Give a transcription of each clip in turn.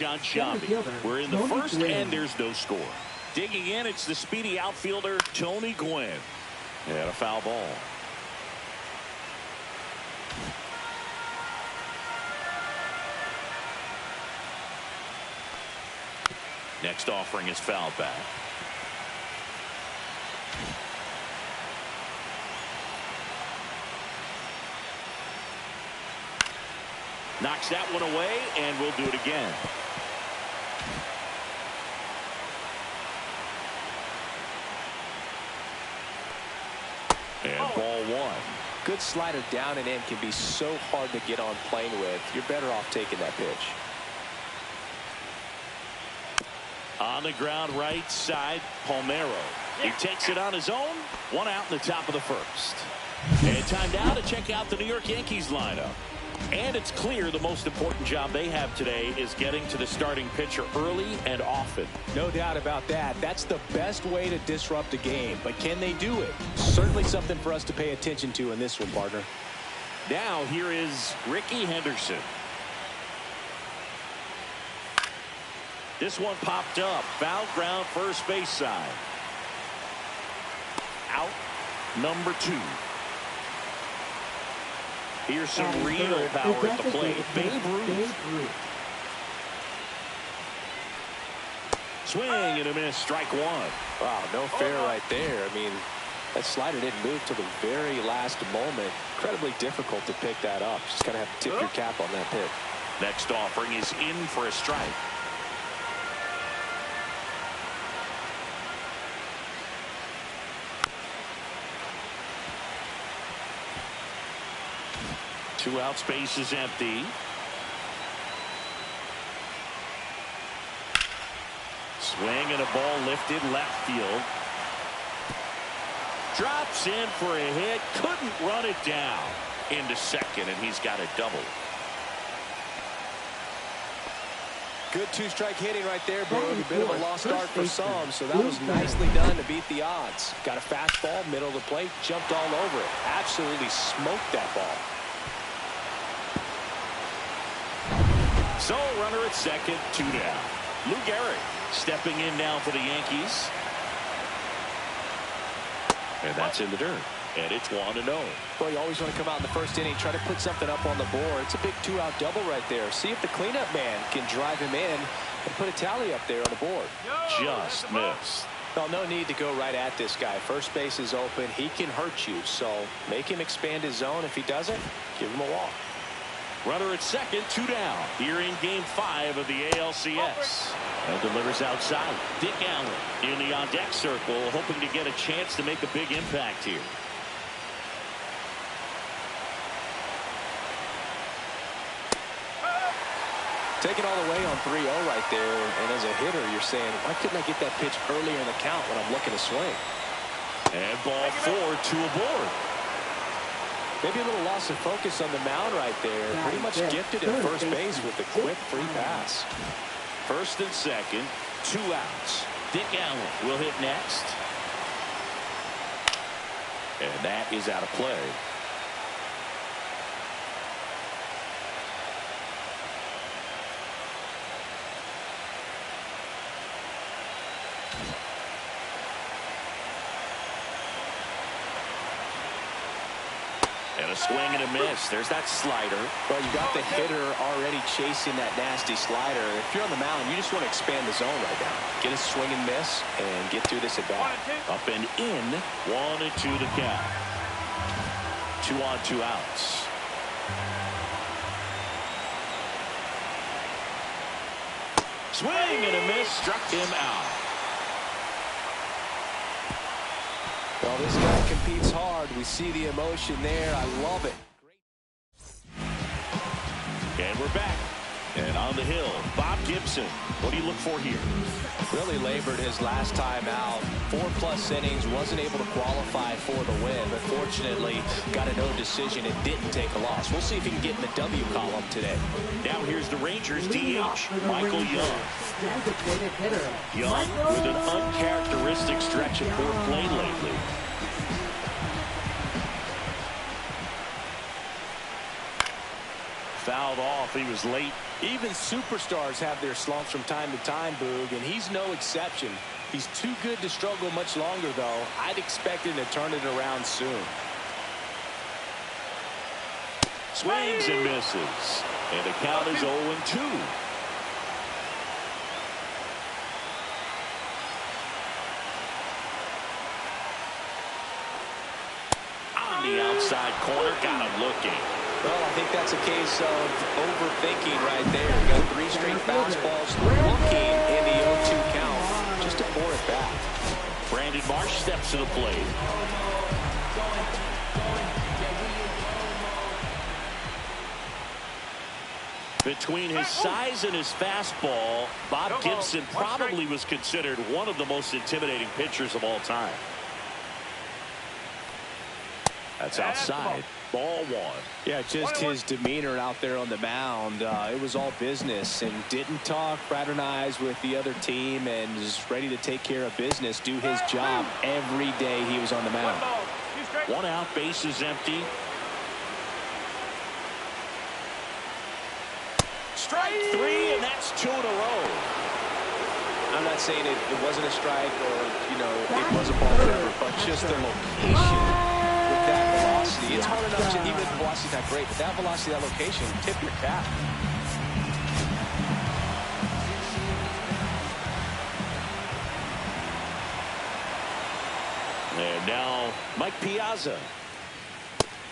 John Shelby. We're in the first, and there's no score. Digging in, it's the speedy outfielder, Tony Gwynn. And a foul ball. Next offering is fouled back. Knocks that one away, and we'll do it again. And ball one. Good slider down and in can be so hard to get on plane with. You're better off taking that pitch. On the ground right side, Palmeiro. He takes it on his own. One out in the top of the first. And time now to check out the New York Yankees lineup. And it's clear the most important job they have today is getting to the starting pitcher early and often. No doubt about that. That's the best way to disrupt a game. But can they do it? Certainly something for us to pay attention to in this one, partner. Now here is Ricky Henderson. This one popped up. Foul ground, first base side. Out number 2. Here's some real power at the plate. Babe Ruth. Swing and a miss. Strike one. Wow, no fair right there. I mean, that slider didn't move till the very last moment. Incredibly difficult to pick that up. Just kind of have to tip your cap on that pitch. Next offering is in for a strike. Two out, space is empty. Swing and a ball lifted left field. Drops in for a hit. Couldn't run it down into second, and he's got a double. Good two-strike hitting right there, but a bit of a lost start for some, so that was nicely done to beat the odds. Got a fastball, middle of the plate, jumped all over it. Absolutely smoked that ball. So, runner at second, 2 down. Lou Gehrig stepping in now for the Yankees. And that's in the dirt. And it's 1-0. Well, you always want to come out in the first inning, try to put something up on the board. It's a big 2-out double right there. See if the cleanup man can drive him in and put a tally up there on the board. Just missed. Well, no need to go right at this guy. First base is open. He can hurt you. So make him expand his zone. If he doesn't, give him a walk. Runner at second, 2 down. Here in Game 5 of the ALCS. And delivers outside. Dick Allen in the on-deck circle, hoping to get a chance to make a big impact here. Take it all the way on 3-0 right there. And as a hitter, you're saying, why couldn't I get that pitch earlier in the count when I'm looking to swing? And ball 4, 2 aboard. Maybe a little loss of focus on the mound right there. Pretty much gifted at first base with a quick free pass. First and second, 2 outs. Dick Allen will hit next. And that is out of play. And a swing and a miss. There's that slider. Well, you got the hitter already chasing that nasty slider. If you're on the mound, you just want to expand the zone right now. Get a swing and miss and get through this at bat. Up and in. 1-2 the count. 2 on, 2 outs. Swing and a miss. Struck him out. Well, this guy competes hard. We see the emotion there. I love it. And we're back. And on the hill, Bob Gibson. What do you look for here? Really labored his last time out. 4+ innings, wasn't able to qualify for the win, but fortunately got a no decision and didn't take a loss. We'll see if he can get in the W column today. Now here's the Rangers DH, Michael Young. Young with an uncharacteristic stretch of poor play lately. fouled off. He was late. Even superstars have their slumps from time to time, Boog, and he's no exception. He's too good to struggle much longer, though. I'd expect him to turn it around soon. Swings and misses. And the count is 0-2. On the outside corner, got him looking. Well, I think that's a case of overthinking right there. Got 3 straight fastballs looking in the 0-2 count. Just to pour it back. Brandon Marsh steps to the plate. Between his size and his fastball, Bob Gibson probably was considered one of the most intimidating pitchers of all time. That's outside. Ball 1. Yeah, just his demeanor out there on the mound. It was all business, and didn't talk, fraternize with the other team, and is ready to take care of business, do his job every day he was on the mound. 1 out, bases empty. Strike 3, and that's 2 in a row. I'm not saying it wasn't a strike or, you know, it was a ball whatever, but just the location with that velocity. It's hard enough to, even if the velocity's not great, but that velocity, that location, tip your cap. And now Mike Piazza.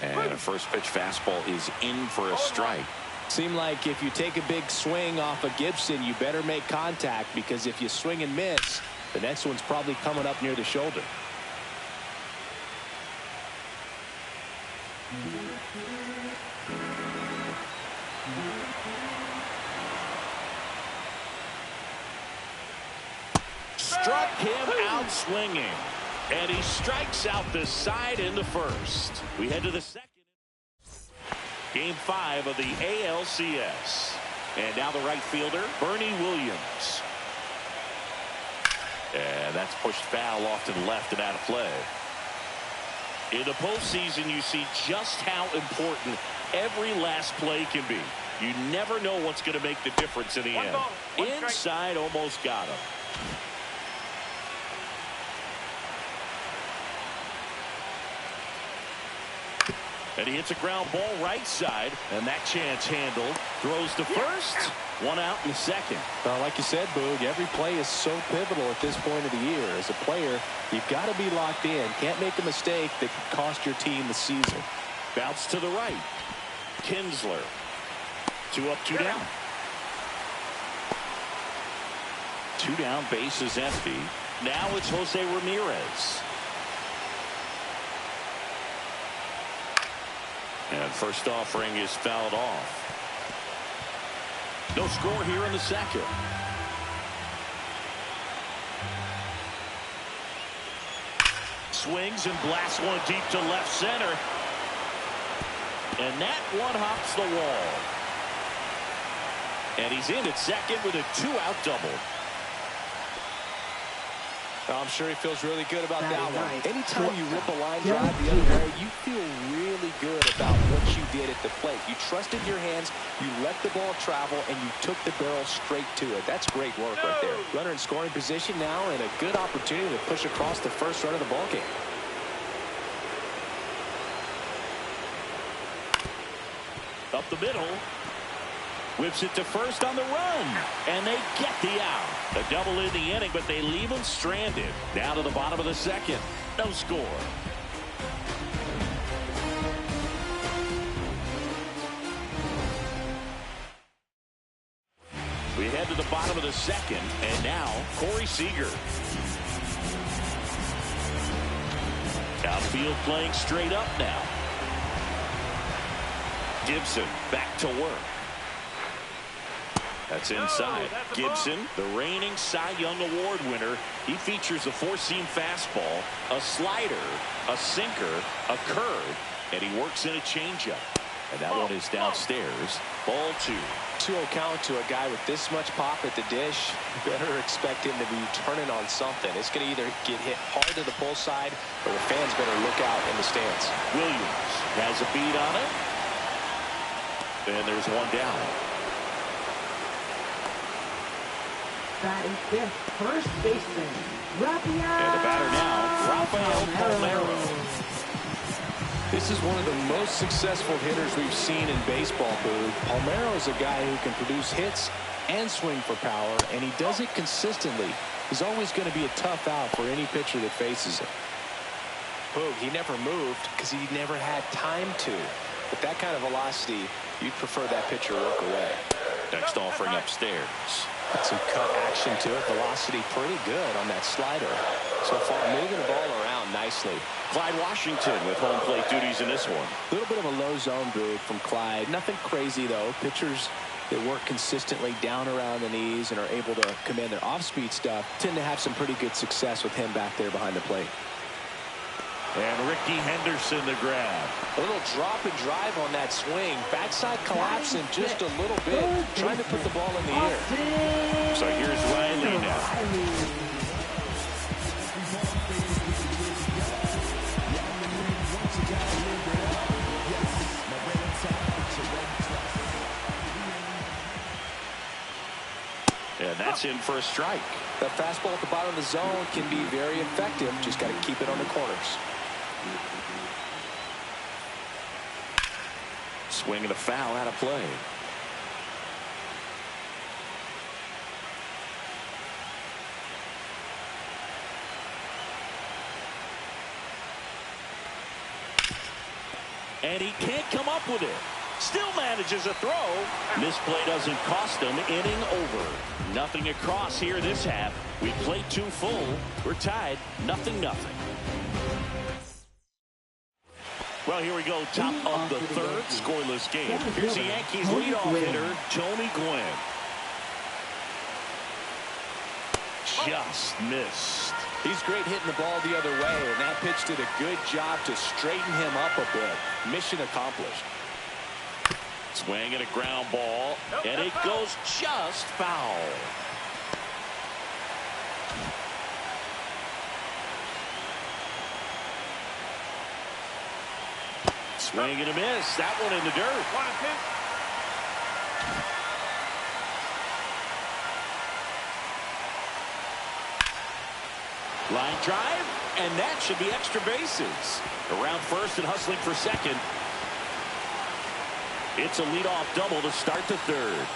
And a first pitch fastball is in for a strike. Seemed like if you take a big swing off of Gibson, you better make contact, because if you swing and miss, the next one's probably coming up near the shoulder. Struck him out swinging. And he strikes out the side in the first. We head to the second. Game 5 of the ALCS. And now the right fielder, Bernie Williams. And that's pushed foul off to the left and out of play. In the postseason, you see just how important every last play can be. You never know what's going to make the difference in the end. Inside, almost got him. And he hits a ground ball right side, and that chance handled. Throws to first. 1 out in the second. Like you said, Boog, every play is so pivotal at this point of the year. As a player, you've got to be locked in. Can't make a mistake that could cost your team the season. Bounce to the right. Kinsler. 2 up, 2 down. 2 down, base is empty. Now it's Jose Ramirez. And first offering is fouled off. No score here in the second. Swings and blasts one deep to left center. And that one hops the wall. And he's in at second with a 2-out double. I'm sure he feels really good about that one. Anytime you rip a line drive the other way, you feel really good about what you did at the plate. You trusted your hands, you let the ball travel, and you took the barrel straight to it. That's great work right there. Runner in scoring position now, and a good opportunity to push across the first run of the ballgame. Up the middle. Whips it to first on the run. And they get the out. A double in the inning, but they leave him stranded. Down to the bottom of the second. No score. We head to the bottom of the second. And now, Corey Seager. Outfield playing straight up now. Gibson back to work. That's inside. Gibson, the reigning Cy Young Award winner. He features a 4-seam fastball, a slider, a sinker, a curve, and he works in a changeup. And that one is downstairs. Ball 2. 2-0 count to a guy with this much pop at the dish. You better expect him to be turning on something. It's going to either get hit hard to the pull side, or the fans better look out in the stands. Williams has a beat on it. And there's one down. That is fifth, first baseman, Rafael. And the batter now, Rafael Palmeiro. This is one of the most successful hitters we've seen in baseball, Boog. Palmeiro is a guy who can produce hits and swing for power, and he does it consistently. He's always going to be a tough out for any pitcher that faces him. Boog, he never moved because he never had time to. With that kind of velocity, you'd prefer that pitcher work away. Next offering upstairs. Got some cut action to it. Velocity pretty good on that slider. So far, moving the ball around nicely. Clyde Washington with home plate duties in this one. A little bit of a low zone, Boog, from Clyde. Nothing crazy, though. Pitchers that work consistently down around the knees and are able to command their off-speed stuff tend to have some pretty good success with him back there behind the plate. And Ricky Henderson the grab. A little drop and drive on that swing. Backside collapsing just a little bit. Trying to put the ball in the air. So here's Riley now. And that's in for a strike. That fastball at the bottom of the zone can be very effective. Just got to keep it on the corners. Swing and a foul out of play. And he can't come up with it. Still manages a throw. Misplay doesn't cost him. Inning over. Nothing across here this half. We played two full. We're tied 0-0. Well, here we go. Top of the third. Scoreless game. Here's the Yankees leadoff hitter, Tony Gwynn. Just missed. He's great hitting the ball the other way, and that pitch did a good job to straighten him up a bit. Mission accomplished. Swing and a ground ball, and it goes just foul. Swing and a miss. That one in the dirt. Line drive, and that should be extra bases. Around first and hustling for second. It's a leadoff double to start the third.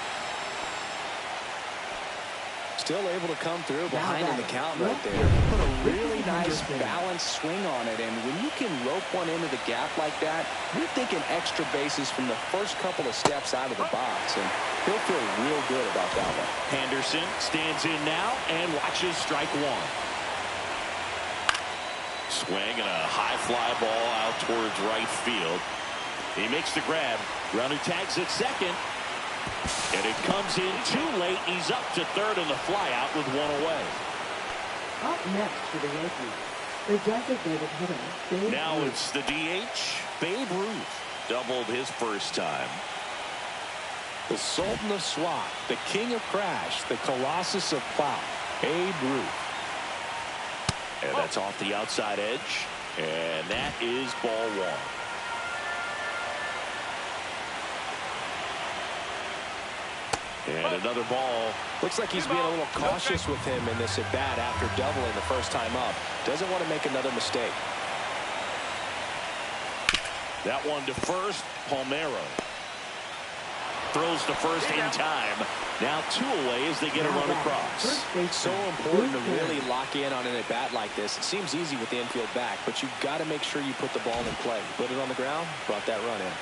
Still able to come through behind in the count right there. Put a really nice balanced swing on it, and when you can rope one into the gap like that, you're thinking extra bases from the first couple of steps out of the box, and he'll feel real good about that one. Henderson stands in now and watches strike one. Swing and a high fly ball out towards right field. He makes the grab. Runner tags at second. And it comes in too late. He's up to third on the fly out with one away. Up next for the Yankees, the designated hitter, Babe Now Ruth. it's the DH, Babe Ruth. Doubled his first time. The Sultan of Swat, the King of Crash, the Colossus of Plow, Babe Ruth. And that's off the outside edge. And that is ball one. And another ball. Looks like he's being a little cautious with him in this at-bat after doubling the first time up. Doesn't want to make another mistake. That one to first, Palmeiro. Throws to first in time. Now two away as they get a run across. So important to really lock in on an at-bat like this. It seems easy with the infield back, but you've got to make sure you put the ball in play. Put it on the ground, brought that run in.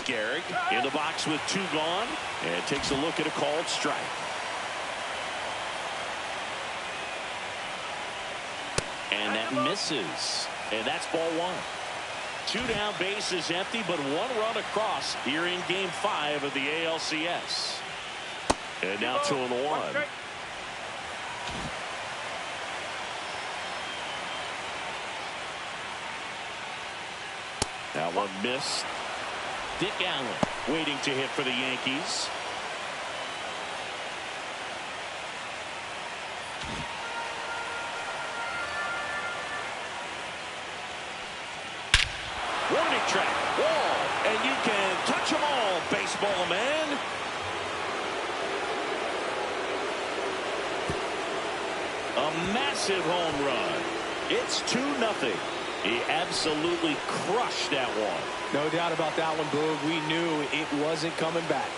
Garrick in the box with two gone and takes a look at a called strike. And that misses. And that's ball one. Two down, bases empty, but one run across here in game 5 of the ALCS. And now 2-1. That one missed. Dick Allen waiting to hit for the Yankees. Warning strike track. Wall. And you can touch them all, baseball man. A massive home run. It's 2-0. He absolutely crushed that one. No doubt about that one, Boog. We knew it wasn't coming back.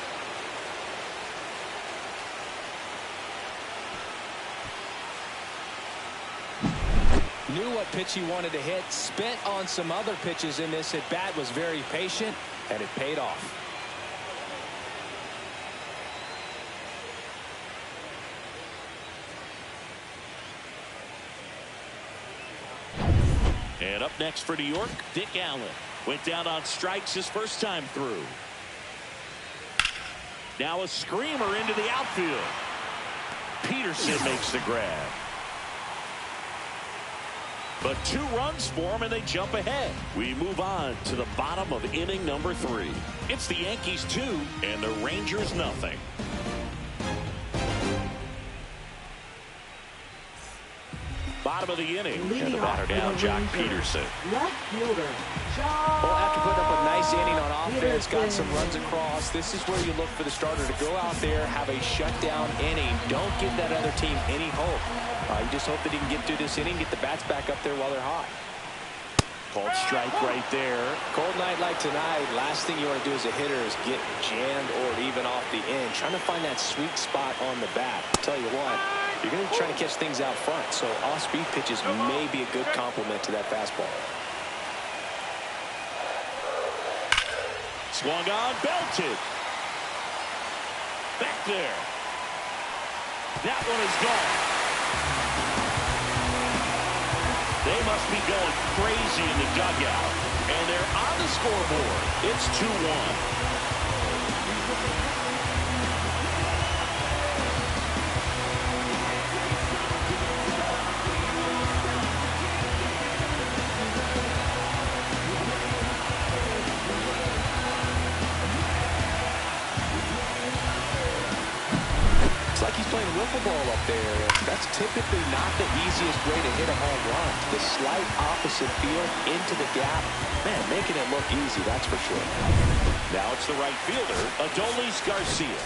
Knew what pitch he wanted to hit. Spent on some other pitches in this at bat. Was very patient, and it paid off. And up next for New York, Dick Allen. Went down on strikes his first time through. Now a screamer into the outfield. Peterson makes the grab. But 2 runs for him, and they jump ahead. We move on to the bottom of inning number 3. It's the Yankees 2 and the Rangers nothing. Bottom of the inning, and the batter down, Jock Peterson. Left fielder, Well, after putting up a nice inning on offense, got some runs across, this is where you look for the starter to go out there, have a shutdown inning. Don't give that other team any hope. You just hope that he can get through this inning, get the bats back up there while they're hot. Called strike right there. Cold night like tonight, last thing you want to do as a hitter is get jammed or even off the end. Trying to find that sweet spot on the bat. I'll tell you what, you're going to be trying to catch things out front, so off-speed pitches may be a good complement to that fastball. Swung on, belted. Back there. That one is gone. They must be going crazy in the dugout. And they're on the scoreboard. It's 2-1. Like he's playing wiffle ball up there, and that's typically not the easiest way to hit a home run. The slight opposite field into the gap, man, making it look easy, that's for sure. Now it's the right fielder, Adolis Garcia.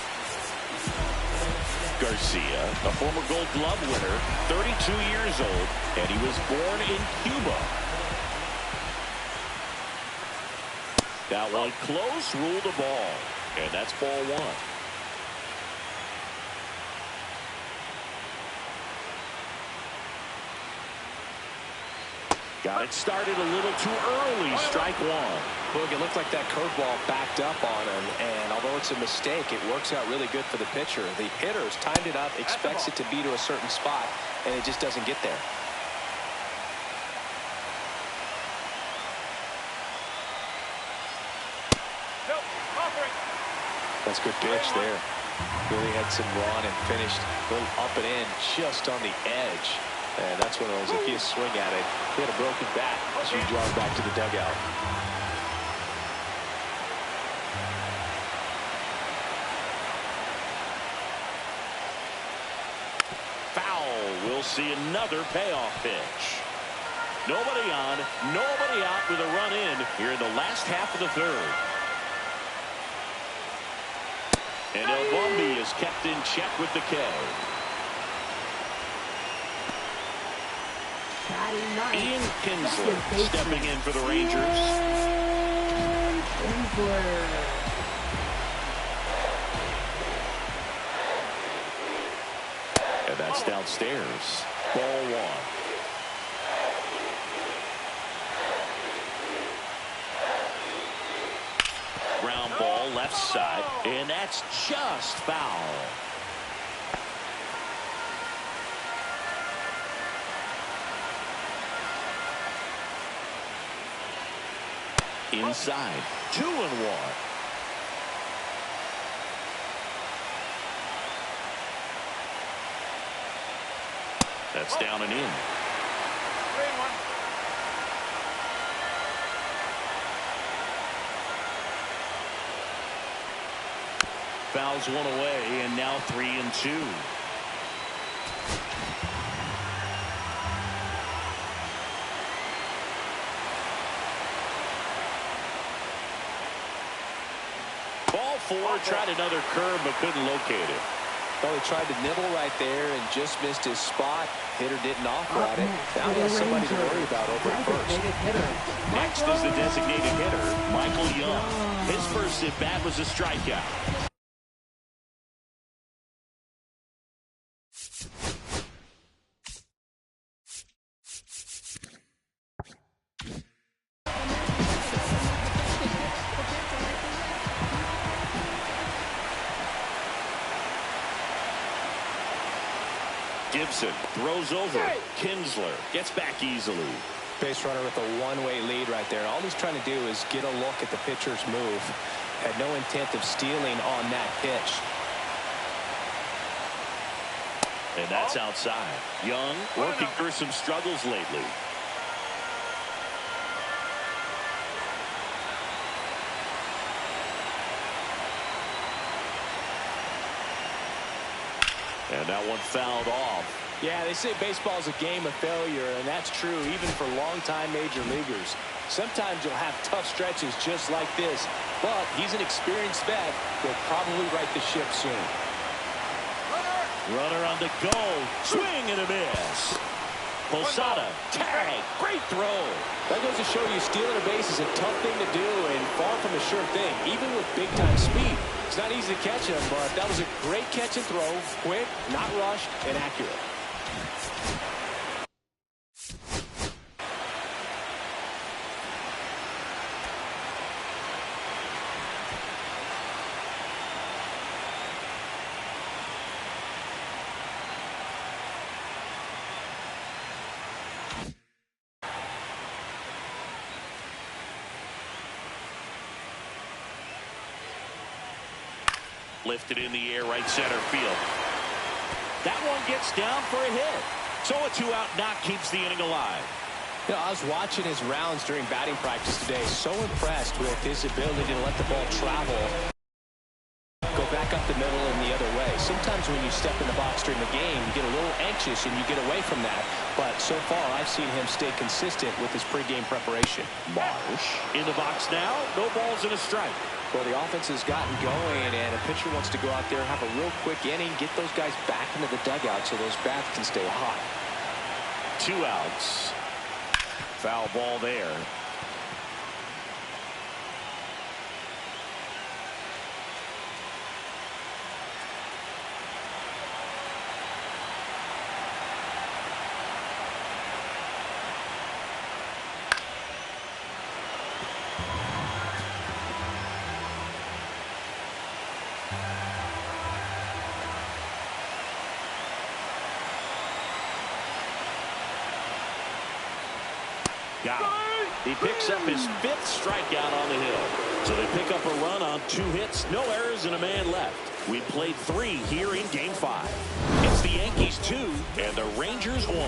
Garcia, a former Gold Glove winner, 32 years old, and he was born in Cuba. That one close, ruled the ball, and that's ball 1. Got it started a little too early. Strike 1. Look, it looked like that curveball backed up on him, and although it's a mistake, it works out really good for the pitcher. The hitter's timed it up, expects it to be to a certain spot, and it just doesn't get there. That's a good pitch there. Really had some run and finished a little up and in just on the edge. And that's one of those, if you swing at it, he had a broken bat as you draw back to the dugout. Foul. We'll see another payoff pitch. Nobody on, nobody out with a run in here in the last half of the 3rd. And El Bombi is kept in check with the K. Ian Kinsler stepping in for the Rangers. And that's downstairs. Ball 1. Ground ball left side, and that's just foul. Inside, 2-1. That's down and in. 3-1. Fouls one away, and now 3-2. 4, tried another curve but couldn't locate it. Well, he tried to nibble right there and just missed his spot. Hitter didn't offer at it. Now he has somebody to worry about over at first. Next is the designated hitter, Michael Young. His first at-bat was a strikeout. Gibson throws over. Kinsler gets back easily. Base runner with a one-way lead right there. All he's trying to do is get a look at the pitcher's move. Had no intent of stealing on that pitch. And that's outside. Young working through some struggles lately. And that one fouled off. Yeah, they say baseball is a game of failure, and that's true even for longtime major leaguers. Sometimes you'll have tough stretches just like this, but he's an experienced vet. He'll probably right the ship soon. Runner on the go. Swing and a miss. Posada, tag, great throw. That goes to show you stealing a base is a tough thing to do and far from a sure thing, even with big-time speed. It's not easy to catch him, but that was a great catch and throw. Quick, not rushed, and accurate. Lifted in the air, right center field. That one gets down for a hit. So a 2-out knock keeps the inning alive. You know, I was watching his rounds during batting practice today. So impressed with his ability to let the ball travel, go back up the middle and the other way. Sometimes when you step in the box during the game, you get a little anxious and you get away from that. But so far, I've seen him stay consistent with his pregame preparation. Marsh in the box now. No balls and a strike. Well, the offense has gotten going, and a pitcher wants to go out there, have a real quick inning, get those guys back into the dugout so those bats can stay hot. 2 outs. Foul ball there. Got him. He picks up his 5th strikeout on the hill. So they pick up a run on 2 hits, no errors, and a man left. We played 3 here in Game 5. It's the Yankees 2 and the Rangers 1.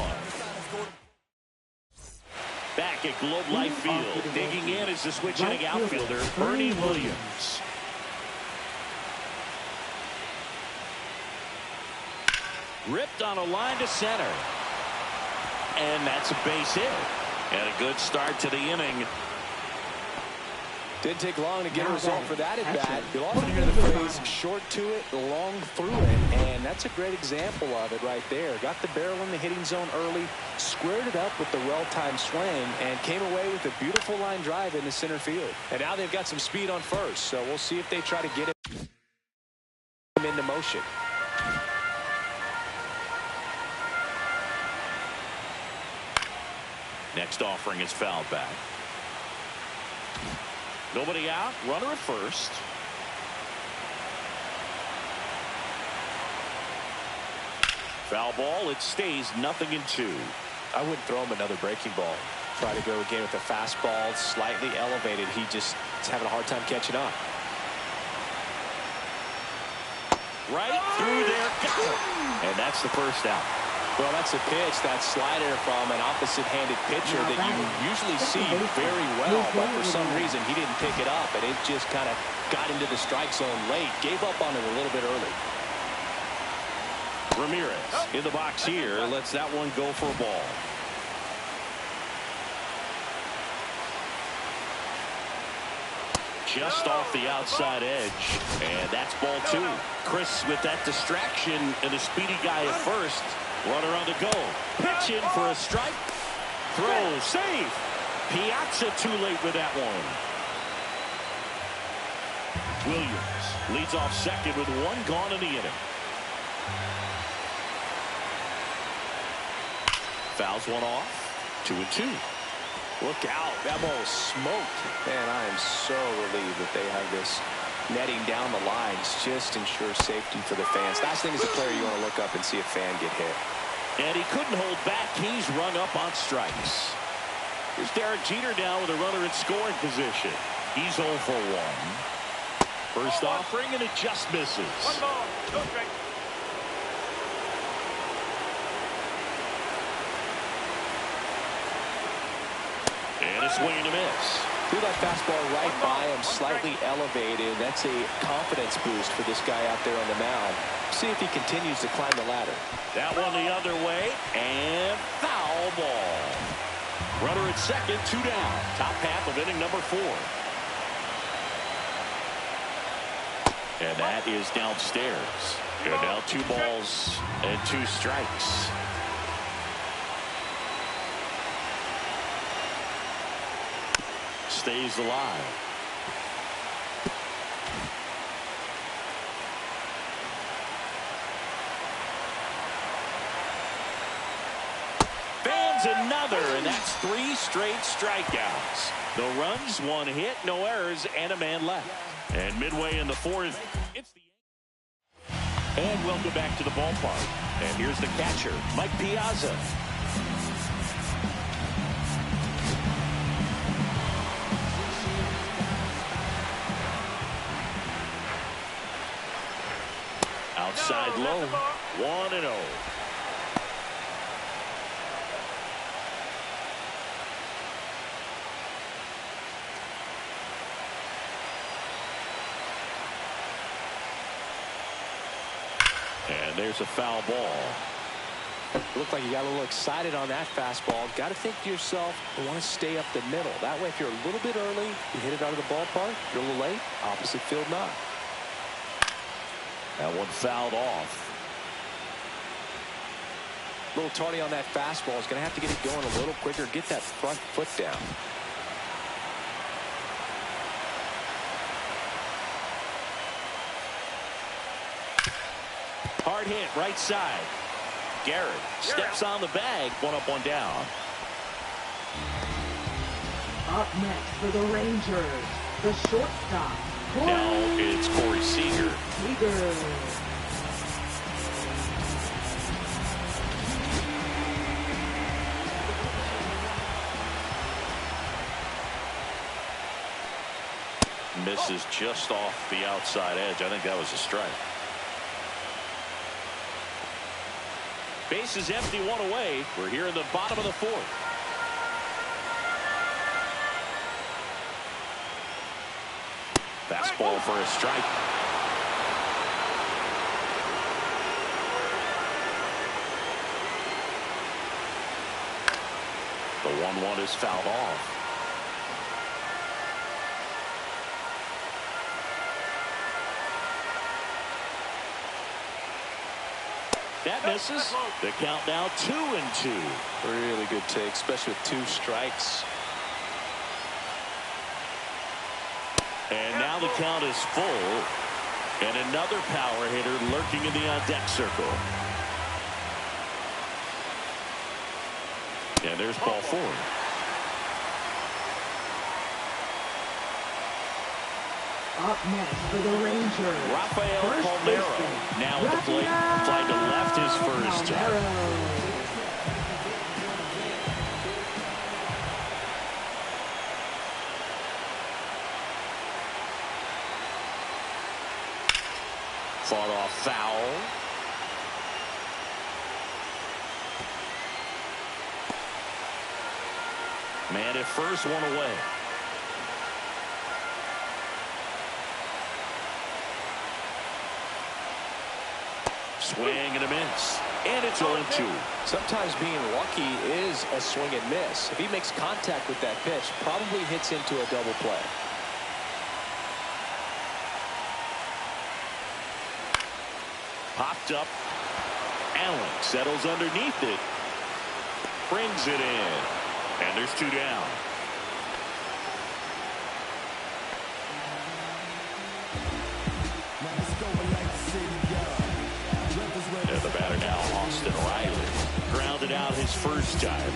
Back at Globe Life Field, digging in is the switch-hitting outfielder, Ernie Williams. Ripped on a line to center. And that's a base hit. And a good start to the inning. Didn't take long to get a result for that at bat. You'll often hear the phrase short to it, long through it, and that's a great example of it right there. Got the barrel in the hitting zone early, squared it up with the well-timed swing, and came away with a beautiful line drive into center field. And now they've got some speed on first, so we'll see if they try to get it into motion. Next offering is fouled back. Nobody out. Runner at first. Foul ball. It stays 0-2. I wouldn't throw him another breaking ball. Try to go again with a fastball slightly elevated. He just is having a hard time catching up. Right through there. Got him. And that's the first out. Well, that's a pitch, that slider from an opposite-handed pitcher that you usually see very well, but for some reason he didn't pick it up, and it just kind of got into the strike zone late, gave up on it a little bit early. Ramirez in the box here, lets that one go for a ball. just off the outside edge. And that's ball 2. Chris with that distraction and the speedy guy at first. Runner on the go. Pitch in for a strike. Throw. Save. Piazza too late with that one. Williams leads off second with 1 gone in the inning. Fouls one off. 2-2. Look out. That ball is smoked. Man, I am so relieved that they have this netting down the lines. Just ensure safety for the fans. Last thing as a player, you want to look up and see a fan get hit. And he couldn't hold back. He's rung up on strikes. Here's Derek Jeter down with a runner in scoring position. He's 0 for 1. First offering, and it just misses. 1 ball, no strike. And a swing and a miss. Threw that fastball right by him, slightly elevated. That's a confidence boost for this guy out there on the mound. See if he continues to climb the ladder. That one the other way, and foul ball. Runner at second, 2 down. Top half of inning number 4. And that is downstairs. And now 2 balls and 2 strikes. Stays alive. Fans another, and that's 3 straight strikeouts. No runs, 1 hit, no errors, and a man left. And midway in the 4th, it's the... And welcome back to the ballpark. And here's the catcher, Mike Piazza. Outside low, 1-0. And there's a foul ball. Looked like you got a little excited on that fastball. Got to think to yourself, I want to stay up the middle. That way, if you're a little bit early, you hit it out of the ballpark. If you're a little late, opposite field not. That one fouled off. A little tardy on that fastball. Is going to have to get it going a little quicker. Get that front foot down. Hard hit, right side. Garrett steps on the bag. 1 up, 1 down. Up next for the Rangers, the shortstop. Now it's Corey Seager. Misses just off the outside edge. I think that was a strike. Base is empty, 1 away. We're here in the bottom of the 4th. Fastball for a strike. The 1-1 is fouled off. That misses. The count now 2-2. Really good take, especially with 2 strikes. And now the count is full. And another power hitter lurking in the on-deck circle. And there's ball 4. Up next for the Rangers, Rafael first Palmeiro baseman, now at the plate. Fly to left his first time. Fought off foul. Man at first, 1 away. Swing and a miss. And it's 0-2. Sometimes being lucky is a swing and miss. If he makes contact with that pitch, probably hits into a double play. Popped up. Allen settles underneath it. Brings it in. And there's 2 down. And the batter now, Austin Riley. Grounded out his first time.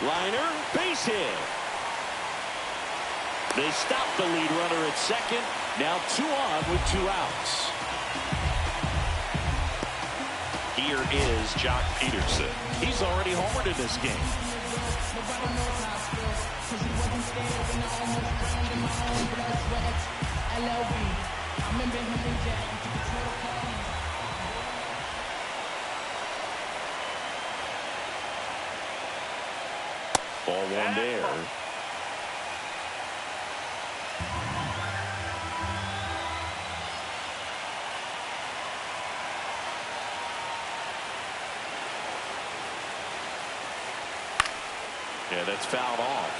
Liner, base hit. They stop the lead runner at second. Now 2 on with 2 outs. Here is Jock Peterson. He's already homered in this game. Ball 1 there. Yeah, that's fouled off.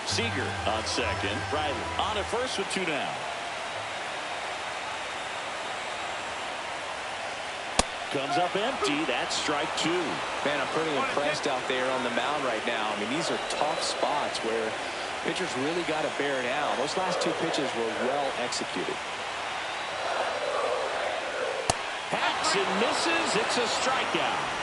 Seager on second. Riley on at first with 2 down. Comes up empty. That's strike 2. Man, I'm pretty impressed out there on the mound right now. I mean, these are tough spots where pitchers really got to bear down. Those last 2 pitches were well executed. Hacks and misses. It's a strikeout.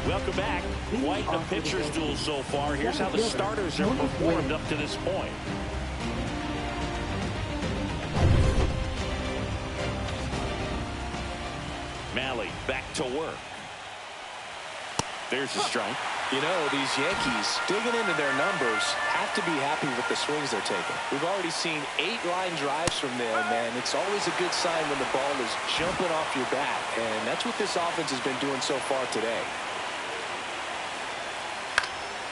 Welcome back. Quite a pitcher's duel so far. Here's how the starters have performed up to this point. Malley back to work. There's a strike. You know, these Yankees, digging into their numbers, have to be happy with the swings they're taking. We've already seen 8 line drives from them, and it's always a good sign when the ball is jumping off your bat. And that's what this offense has been doing so far today.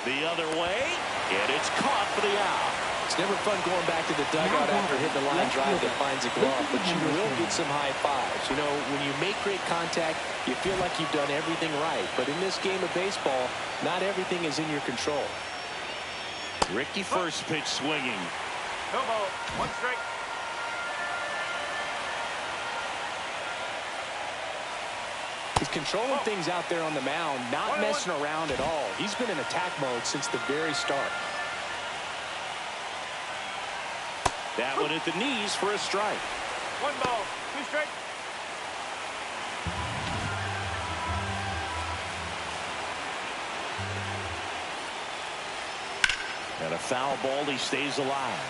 The other way, and it's caught for the out. It's never fun going back to the dugout after hitting a line drive that finds a glove, but you will get some high fives. You know, when you make great contact, you feel like you've done everything right. But in this game of baseball, not everything is in your control. Ricky first pitch swinging. No ball. 1 strike. He's controlling things out there on the mound, not messing around at all. He's been in attack mode since the very start. That one at the knees for a strike. 1 ball. 2 strike. And a foul ball. He stays alive.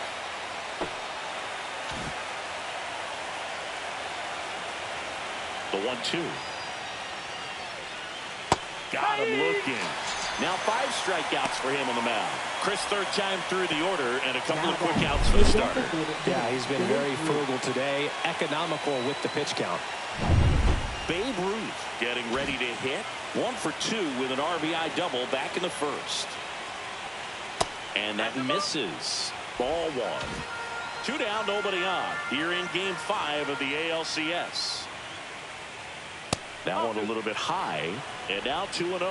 The 1-2. Got him looking. Now 5 strikeouts for him on the mound. Chris, 3rd time through the order, and a couple of quick outs for the starter. Yeah, he's been very frugal today. Economical with the pitch count. Babe Ruth getting ready to hit. 1 for 2 with an RBI double back in the 1st. And that misses. Ball 1. 2 down, nobody on. Here in Game 5 of the ALCS. That one a little bit high, and now 2-0. No,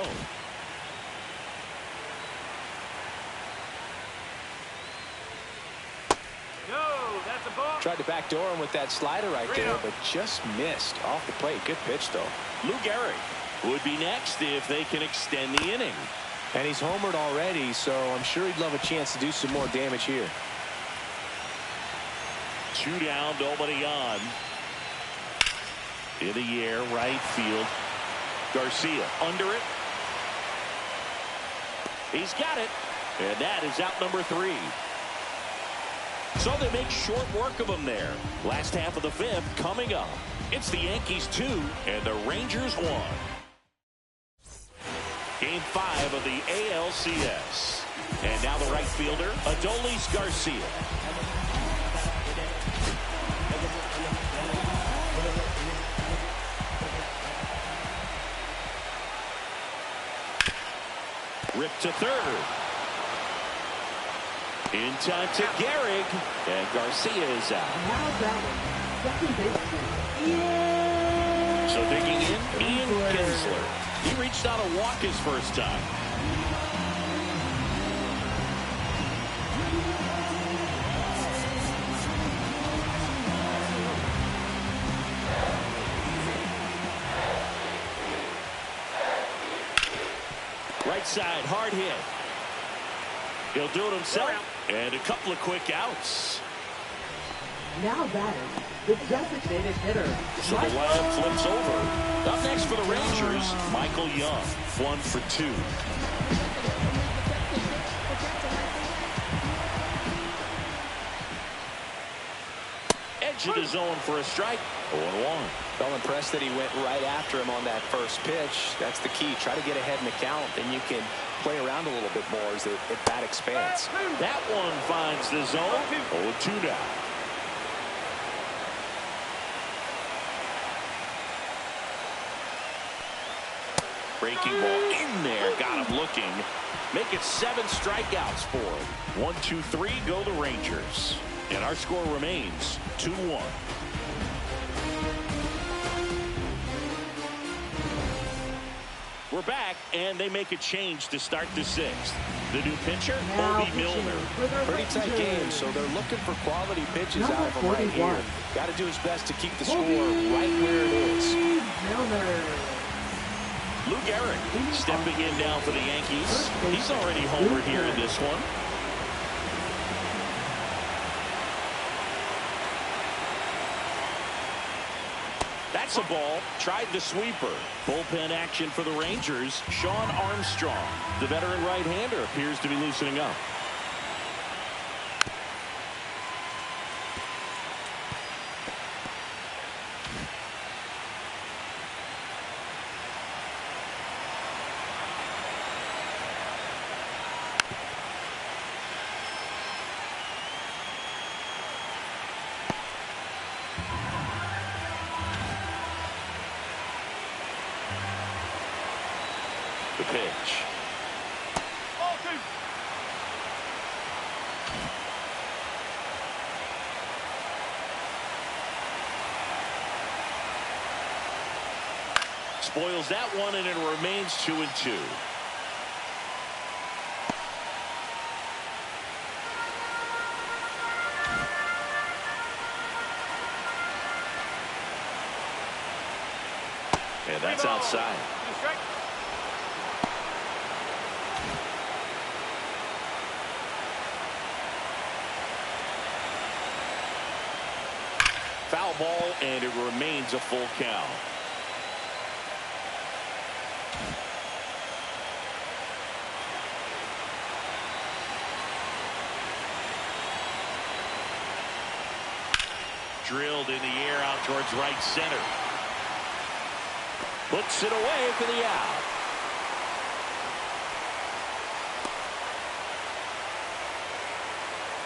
that's a ball. Tried to backdoor him with that slider right there, but just missed off the plate. Good pitch, though. Lou Gehrig would be next if they can extend the inning. And he's homered already, so I'm sure he'd love a chance to do some more damage here. 2 down, nobody on. In the air, right field. Garcia under it. He's got it. And that is out number 3. So they make short work of him there. Last half of the 5th coming up. It's the Yankees 2 and the Rangers 1. Game 5 of the ALCS. And now the right fielder, Adolis Garcia. Ripped to 3rd. In time to Gehrig, and Garcia is out. Now batting, second baseman. So digging in, Ian Kinsler. He reached out to walk his first time. Right side, hard hit. He'll do it himself. And a couple of quick outs. Now batting, the designated hitter. So the lineup flips over. Up next for the Rangers, Michael Young. 1 for 2. Edge of the zone for a strike. 0-1. Well impressed that he went right after him on that first pitch. That's the key. Try to get ahead in the count, then you can play around a little bit more as the bat expands. That one finds the zone. 0-2 now. Breaking ball in there. Got him looking. Make it 7 strikeouts for him. 1, 2, 3 go the Rangers. And our score remains 2-1. We're back, and they make a change to start the 6th. The new pitcher, Bobby Milner. Pretty tight game, so they're looking for quality pitches out of him right here. Got to do his best to keep the score right where it is. Milner. Lou Gehrig stepping in now for the Yankees. He's already homered here in this one. That's a ball. Tried the sweeper. Bullpen action for the Rangers. Sean Armstrong, the veteran right-hander, appears to be loosening up. The pitch. Ball 2. Spoils that one, and it remains 2-2. And that's outside. 2 strikes. Foul ball, and it remains a full count. Drilled in the air out towards right center. Puts it away for the out.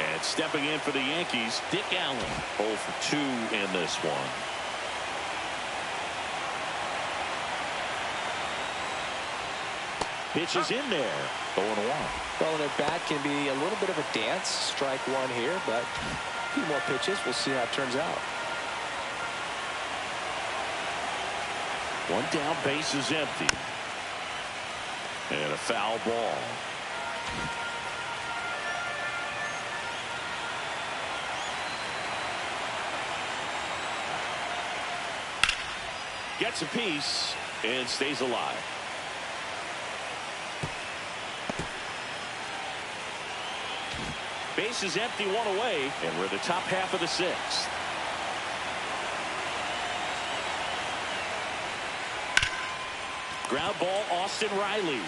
And stepping in for the Yankees, Dick Allen. 0 for 2 in this one. Pitch is in there. 0-1. Well, and at bat can be a little bit of a dance. Strike 1 here, but a few more pitches. We'll see how it turns out. 1 down, base is empty. And a foul ball. Gets a piece and stays alive. Base is empty, 1 away, and we're the top half of the 6th. Ground ball, Austin Riley.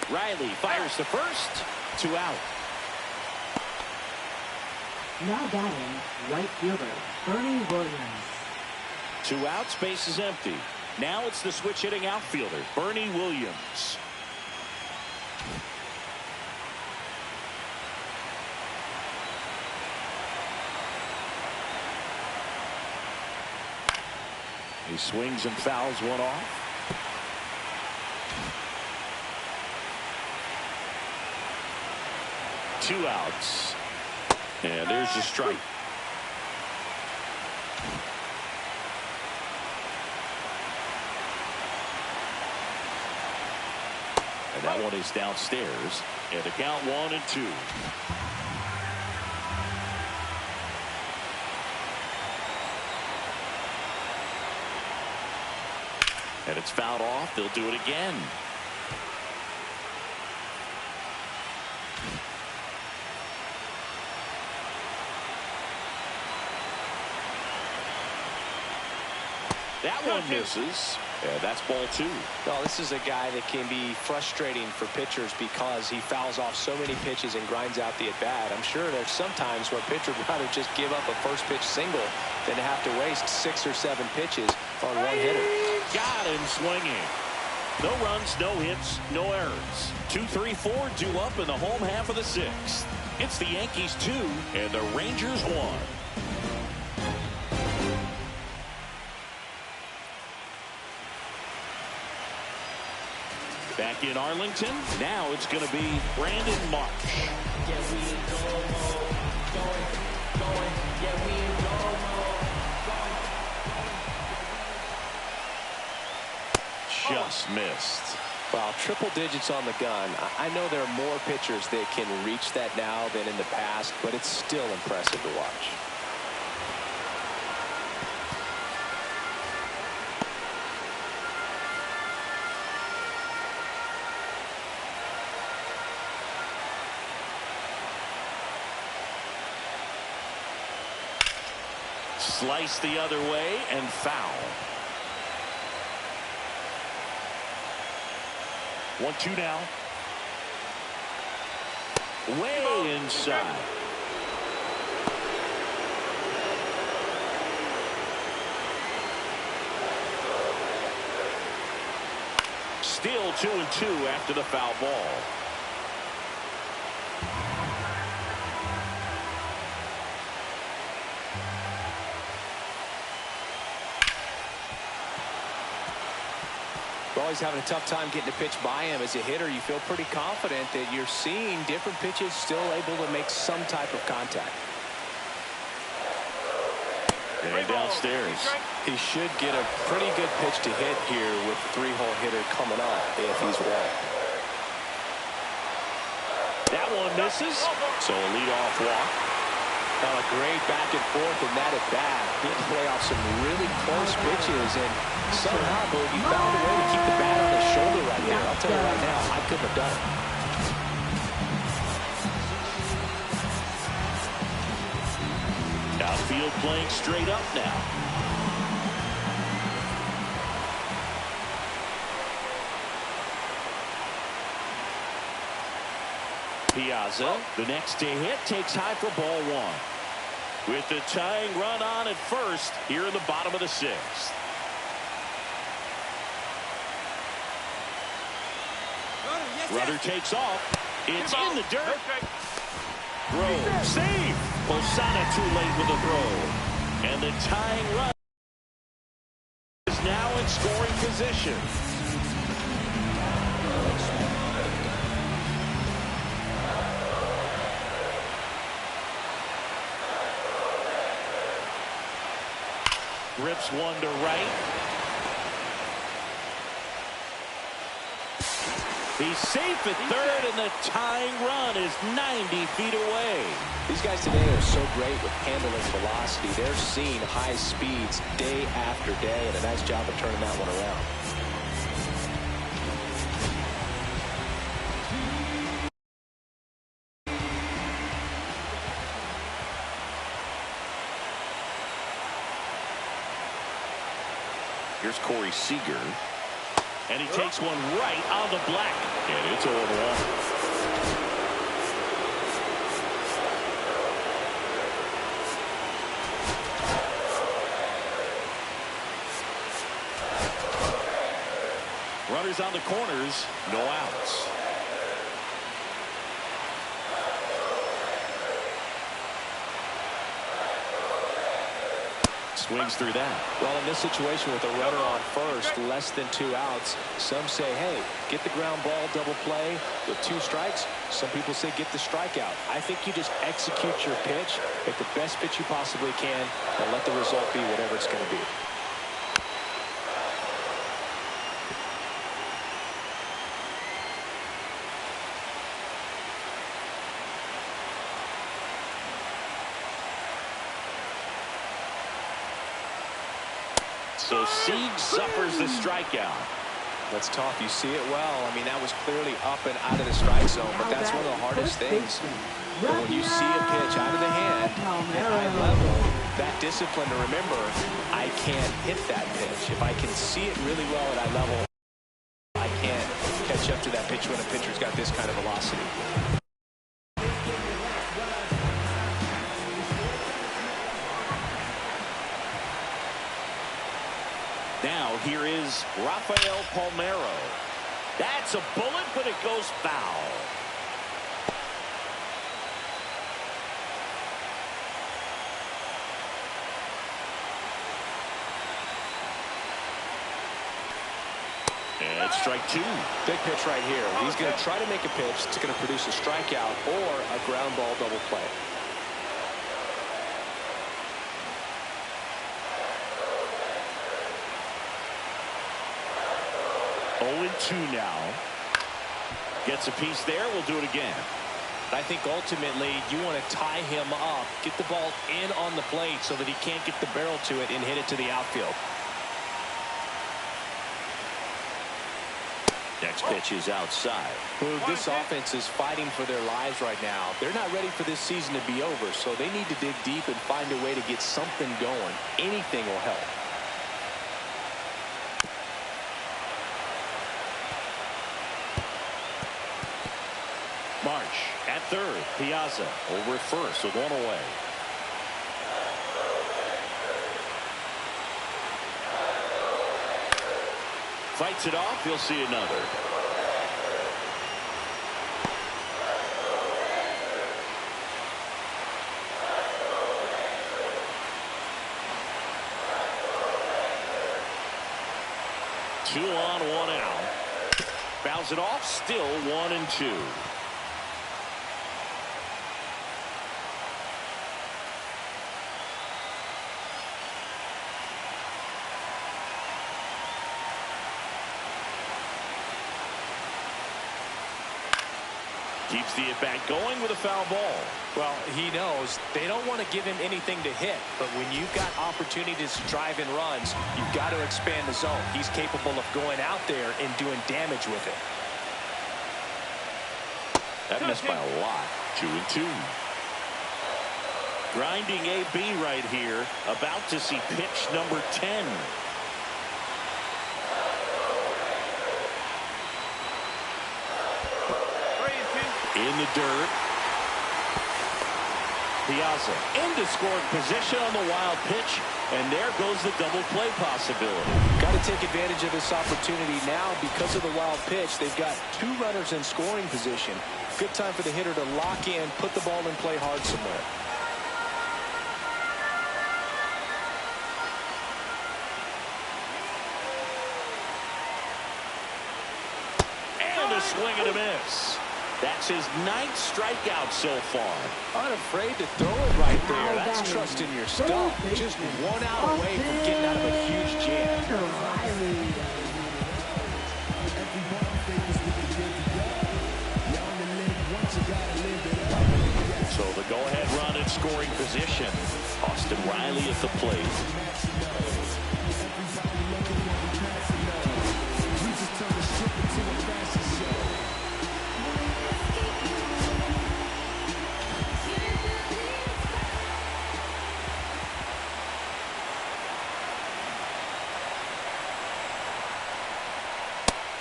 Riley fires to first. 2 out. Now batting, right fielder, Bernie Williams. 2 outs, base is empty. Now it's the switch hitting outfielder, Bernie Williams. He swings and fouls one off. 2 outs. And there's the strike. And that one is downstairs. And the count 1-2. And it's fouled off. They'll do it again. That one misses. Yeah, that's ball 2. Well, this is a guy that can be frustrating for pitchers because he fouls off so many pitches and grinds out the at-bat. I'm sure there's some times where a pitcher would rather just give up a first pitch single than to have to waste 6 or 7 pitches on one hitter. Got him swinging. No runs, no hits, no errors. 2, 3, 4 due up in the home half of the 6th. It's the Yankees 2 and the Rangers 1. Back in Arlington, now it's going to be Brandon Marsh. Just missed. Well, triple digits on the gun. I know there are more pitchers that can reach that now than in the past, but it's still impressive to watch. Slice the other way and foul. 1-2 now. Way inside. Still 2-2 after the foul ball. Always having a tough time getting a pitch by him. As a hitter, you feel pretty confident that you're seeing different pitches still able to make some type of contact. And downstairs. He should get a pretty good pitch to hit here with the 3-hole hitter coming up if he's right. That one misses. So a leadoff walk. Now a great back and forth in that at bat. He had to play off some really close pitches, and somehow he found a way to keep the bat on his shoulder right there. I'll tell you right now, I couldn't have done it. Outfield playing straight up now. Piazza, the next to hit, takes high for ball 1. With the tying run on at first here in the bottom of the 6th. Runner takes off. It's in the dirt. Throw. Save. Posada too late with the throw. And the tying run is now in scoring position. Rips one to right. He's safe at third, and the tying run is 90 feet away. These guys today are so great with handling velocity. They're seeing high speeds day after day, and a nice job of turning that one around. Here's Corey Seager. And he takes one right on the black. And it's 0-1. Runners on the corners, no outs. Swings through that. Well, in this situation with a runner on first, less than 2 outs, some say, hey, get the ground ball, double play with 2 strikes. Some people say get the strikeout. I think you just execute your pitch, make the best pitch you possibly can, and let the result be whatever it's going to be. So Sieg suffers the strikeout. That's tough. You see it well. I mean, that was clearly up and out of the strike zone, but that's one of the hardest things. But when you see a pitch out of the hand at high level, that discipline to remember, I can't hit that pitch. If I can see it really well at high level, I can't catch up to that pitch when a pitcher's got this kind of velocity. Now here is Rafael Palmeiro. That's a bullet, but it goes foul. And strike 2. Big pitch right here. He's going to try to make a pitch that's going to produce a strikeout or a ground ball double play. 0-2 now. Gets a piece there. We'll do it again. I think ultimately you want to tie him up, get the ball in on the plate so that he can't get the barrel to it and hit it to the outfield. Next pitch is outside. This offense is fighting for their lives right now. They're not ready for this season to be over, so they need to dig deep and find a way to get something going. Anything will help. March at third. Piazza over at first with 1 away. Fights it off. He'll see another. Two on, 1 out. Fouls it off. Still 1-2. Keeps the at-bat going with a foul ball. Well, he knows they don't want to give him anything to hit, but when you've got opportunities to drive in runs, you've got to expand the zone. He's capable of going out there and doing damage with it. That missed by a lot. 2-2. Grinding AB right here. About to see pitch number 10. In the dirt. Piazza into scoring position on the wild pitch, and there goes the double play possibility. Got to take advantage of this opportunity now because of the wild pitch. They've got 2 runners in scoring position. Good time for the hitter to lock in, put the ball in play hard somewhere. And a swing and a miss. That's his 9th strikeout so far. Unafraid to throw it right there. That's trusting your stuff. Just 1 out away from getting out of a huge jam. So the go-ahead run in scoring position. Austin Riley at the plate.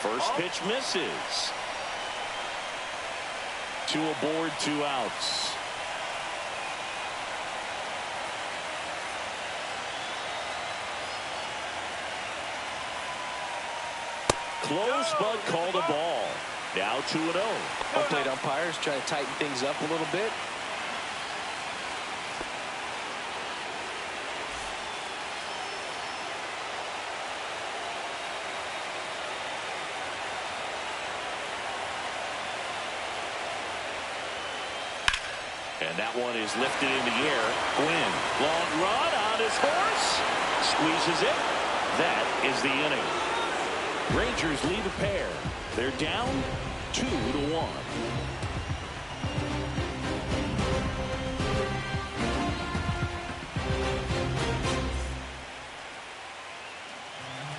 First pitch misses. 2 aboard, 2 outs. Close, but called a ball. Now 2-0. Home plate umpires try to tighten things up a little bit. And that one is lifted in the air. Gwynn, long run on his horse. Squeezes it. That is the inning. Rangers lead a pair. They're down 2-1.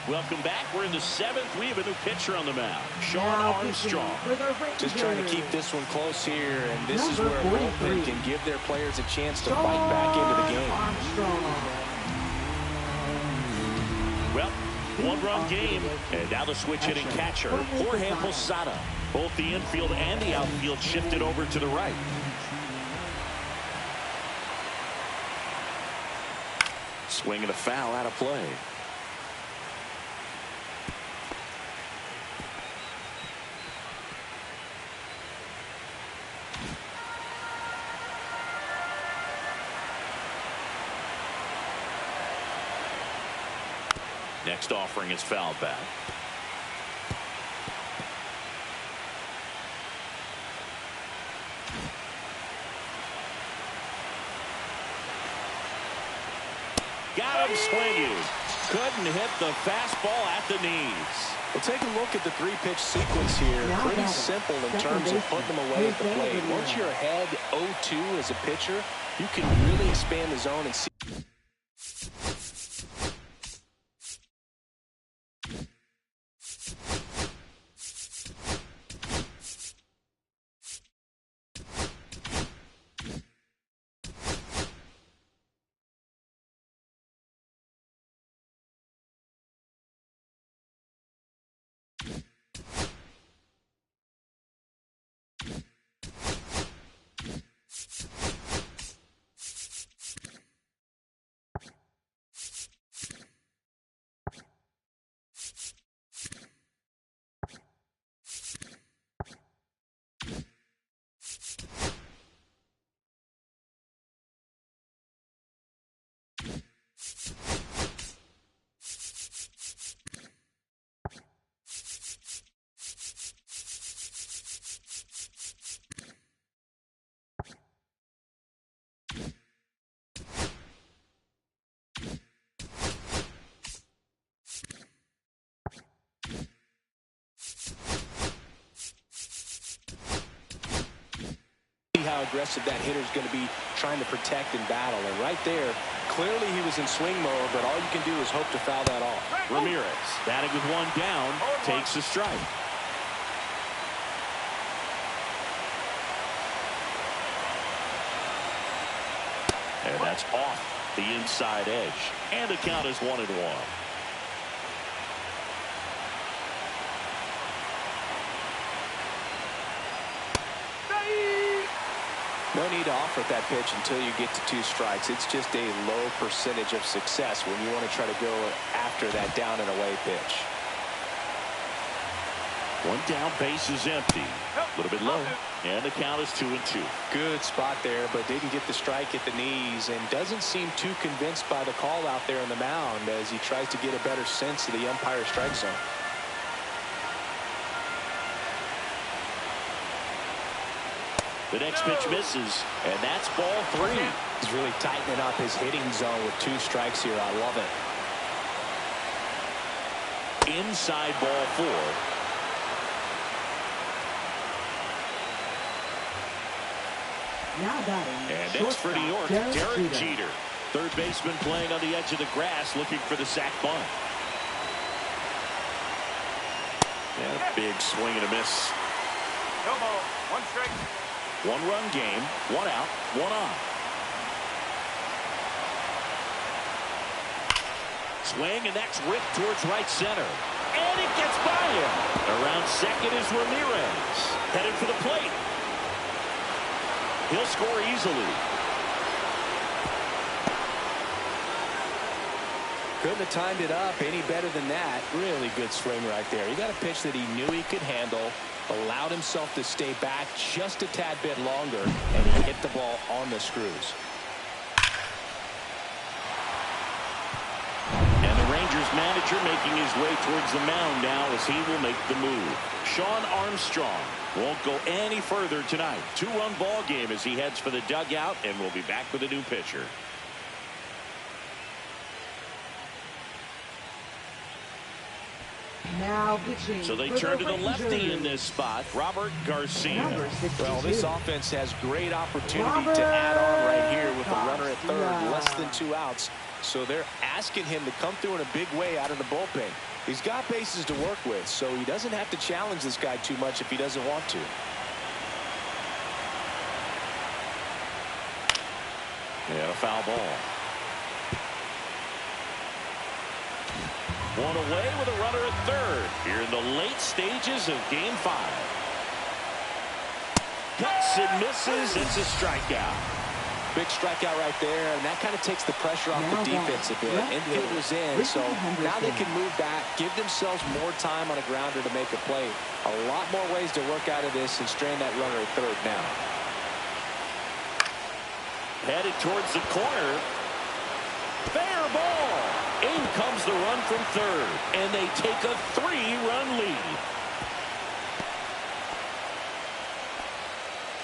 Welcome back. We're in the 7th. We have a new pitcher on the mound, Sean Armstrong. Just trying to keep this one close here, and this is where a bullpen can give their players a chance to fight back into the game. Well, one-run game, and now the switch-hitting catcher, Jorge Posada. Both the infield and the outfield shifted over to the right. Swing and a foul out of play. Next offering is fouled back. Got him swinging. Couldn't hit the fastball at the knees. Well, take a look at the 3-pitch sequence here. Pretty simple in terms of putting them away at the plate. Once you're ahead 0-2 as a pitcher, you can really expand the zone and see. How aggressive that hitter is going to be trying to protect and battle. And right there, clearly he was in swing mode, but all you can do is hope to foul that off. Ramirez, batting with one down, takes a strike. And that's off the inside edge. And the count is 1-1. No need to offer that pitch until you get to 2 strikes. It's just a low percentage of success when you want to try to go after that down and away pitch. One down, base is empty. A little bit low. And the count is 2-2. Good spot there, but didn't get the strike at the knees and doesn't seem too convinced by the call out there on the mound as he tries to get a better sense of the umpire strike zone. The next pitch misses, and that's ball 3. He's really tightening up his hitting zone with 2 strikes here. I love it. Inside ball 4. And next for New York, Derek Jeter. Third baseman playing on the edge of the grass, looking for the sac bunt. And a big swing and a miss. No ball, 1 strike. 1-run game, 1 out, 1 on. Swing, and that's ripped towards right center. And it gets by him. Around second is Ramirez. Headed for the plate. He'll score easily. Couldn't have timed it up any better than that. Really good swing right there. He got a pitch that he knew he could handle, allowed himself to stay back just a tad bit longer, and he hit the ball on the screws. And the Rangers Rangers manager making his way towards the mound now as he will make the move. Sean Armstrong won't go any further tonight. 2-run ball game as he heads for the dugout, and we'll be back with a new pitcher. Now pitching. So they turn to the lefty in this spot, Robert Garcia. Well, this offense has great opportunity to add on right here with the runner at third, less than 2 outs. So they're asking him to come through in a big way out of the bullpen. He's got bases to work with, so he doesn't have to challenge this guy too much if he doesn't want to. Yeah, a foul ball. One away with a runner at third here in the late stages of Game 5. Cuts and misses. It's a strikeout. Big strikeout right there, and that kind of takes the pressure off the defense a bit. Infield was in, so now they can move back, give themselves more time on a grounder to make a play. A lot more ways to work out of this and strand that runner at third now. Headed towards the corner. Fair ball. In comes the run from third, and they take a 3-run lead.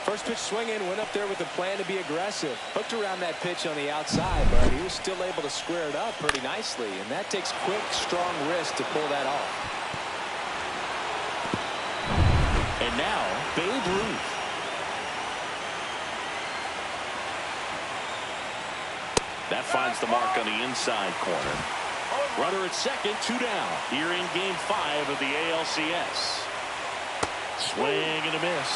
First pitch swinging, went up there with a plan to be aggressive. Hooked around that pitch on the outside, but he was still able to square it up pretty nicely, and that takes quick, strong wrist to pull that off. And now, Babe Ruth. That finds the mark on the inside corner. Runner at second, 2 down. Here in Game 5 of the ALCS. Swing and a miss.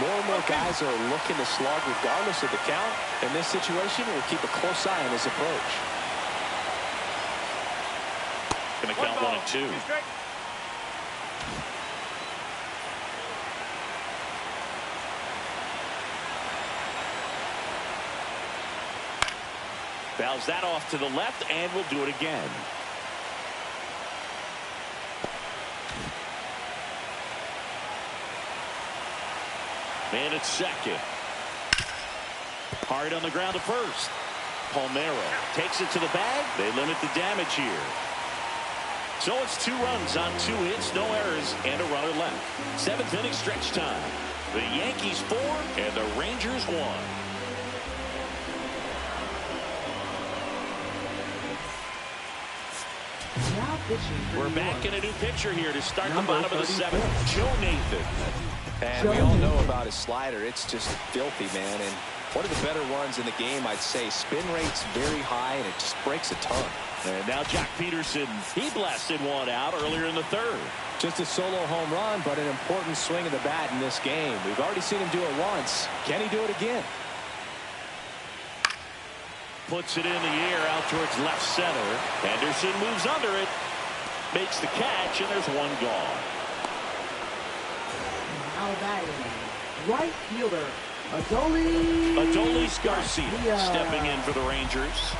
More and more guys are looking to slug regardless of the count. In this situation, we'll keep a close eye on his approach. Going to count 1 and 2. Fouls that off to the left, and we'll do it again. Man at second. Hard on the ground to first. Palmeiro takes it to the bag. They limit the damage here. So it's 2 runs on 2 hits, no errors, and a runner left. 7th inning stretch time. The Yankees 4 and the Rangers 1. We're back in a new pitcher here to start the bottom of the 7th. Joe Nathan. And we all know about his slider. It's just filthy, man. And one of the better ones in the game, I'd say. Spin rate's very high, and it just breaks a ton. And now Jack Peterson. He blasted one out earlier in the 3rd. Just a solo home run, but an important swing of the bat in this game. We've already seen him do it once. Can he do it again? Puts it in the air out towards left center. Henderson moves under it. Makes the catch, and there's 1 gone. Now batting, right fielder, Adolis Garcia stepping in for the Rangers.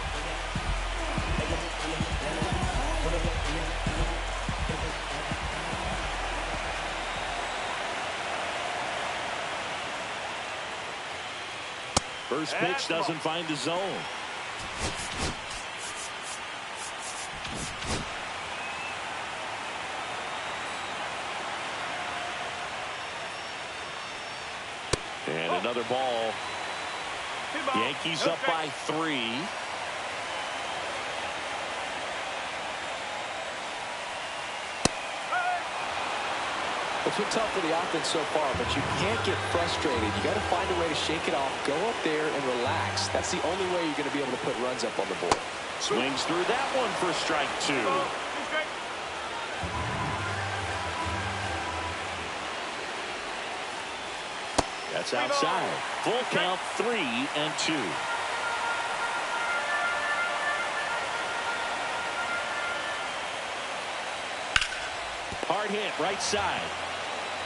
First pitch doesn't find the zone. And another ball. Yankees up by 3. It's been tough for the offense so far, but you can't get frustrated. You got to find a way to shake it off, go up there and relax. That's the only way you're going to be able to put runs up on the board. Swings through that one for strike 2. That's outside. Full count, 3-2. Hard hit right side.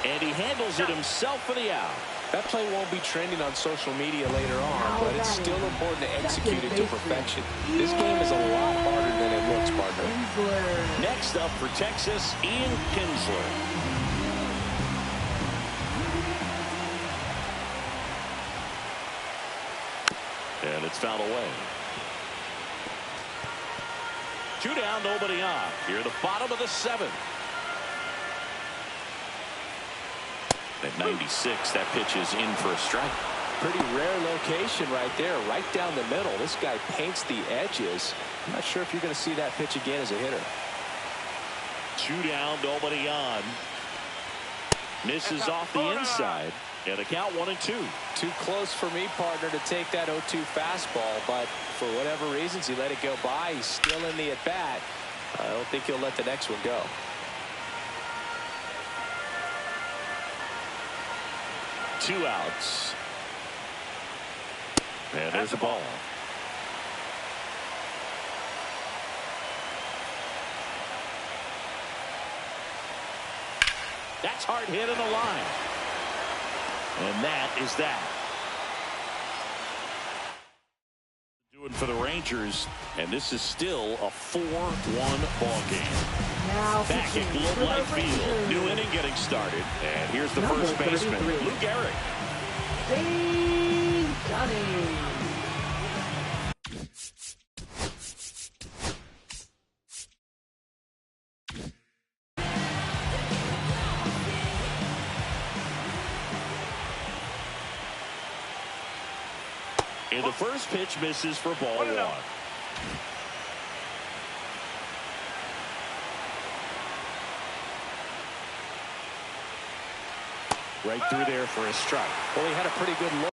And he handles it himself for the out. That play won't be trending on social media later on, but it's still important to execute it to perfection. This game is a lot harder than it looks, partner. Next up for Texas, Ian Kinsler. And it's fouled away. Two down, nobody on. Here, the bottom of the seventh. At 96, that pitch is in for a strike. Pretty rare location right there, right down the middle. This guy paints the edges. I'm not sure if you're going to see that pitch again as a hitter. Two down, nobody on. Misses off the inside. And a count 1-2. Too close for me, partner, to take that 0-2 fastball, but for whatever reasons he let it go by. He's still in the at bat. I don't think he'll let the next one go. Two outs. And there's a ball. That's hard hit in the line. And that is that. Doing for the Rangers, and this is still a 4-1 ball game. Now Back at Globe Life Field, new inning getting started, and here's the first baseman, Lou Gehrig. Hey, Johnny. And the first pitch misses for ball one. Right through there for a strike. Well, he had a pretty good look.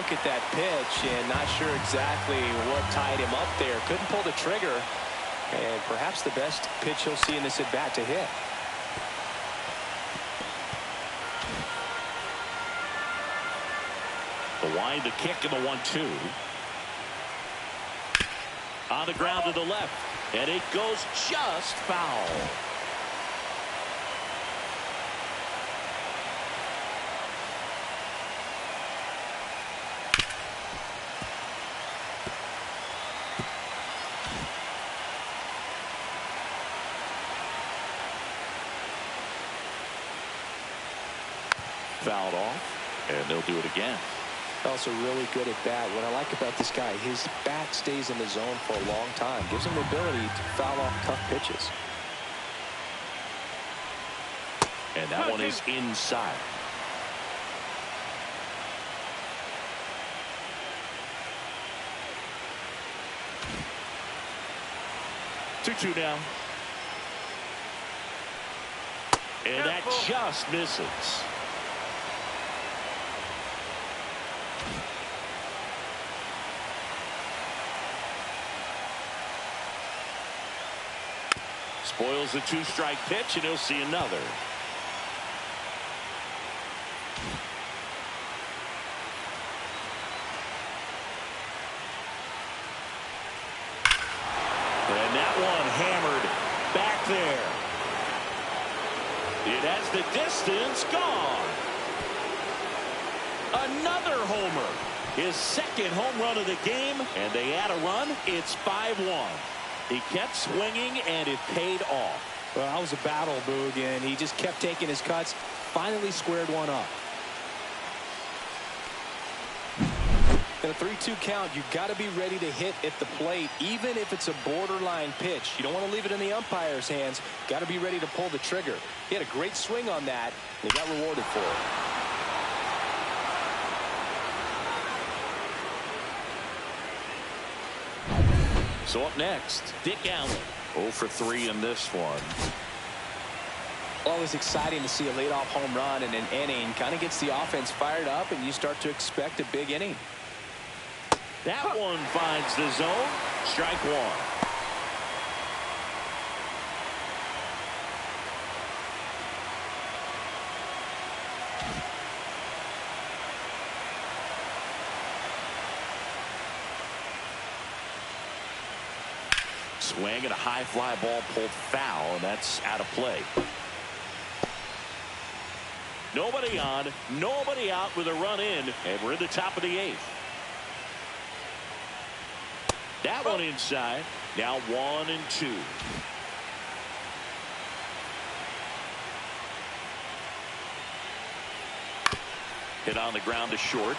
Look at that pitch, and not sure exactly what tied him up there. Couldn't pull the trigger, and perhaps the best pitch he'll see in this at bat to hit. The wind, the kick, and the 1-2. On the ground to the left, and it goes just foul. Fouled off, and they'll do it again. Also really good at bat. What I like about this guy, his bat stays in the zone for a long time. Gives him the ability to foul off tough pitches. And that one is inside. 2-2 now. And that just misses. Spoils the 2-strike pitch, and he'll see another. And that one hammered back there. It has the distance gone. Another homer. His second home run of the game, and they add a run. It's 5-1. He kept swinging, and it paid off. Well, that was a battle, Boog, and he just kept taking his cuts. Finally squared one up. In a 3-2 count, you've got to be ready to hit at the plate, even if it's a borderline pitch. You don't want to leave it in the umpire's hands. Got to be ready to pull the trigger. He had a great swing on that, and he got rewarded for it. So up next, Dick Allen. 0 for 3 in this one. Always exciting to see a leadoff home run in an inning. Kind of gets the offense fired up, and you start to expect a big inning. That one finds the zone. Strike one. Swing and a high fly ball pulled foul, and that's out of play. Nobody on, nobody out with a run in, and we're in the top of the 8th. That one inside. Now 1-2. Hit on the ground to short.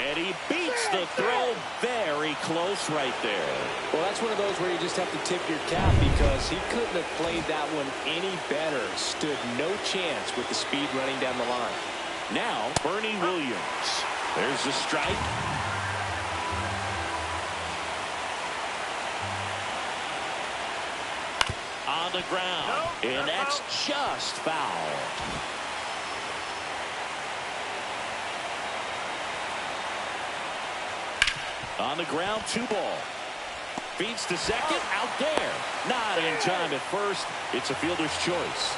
And he beats the throw very close right there. Well, that's one of those where you just have to tip your cap because he couldn't have played that one any better. Stood no chance with the speed running down the line. Now, Bernie Williams. There's the strike. On the ground. And that's just foul. On the ground, 2 ball. Feeds to second, out there. Not in time at first. It's a fielder's choice.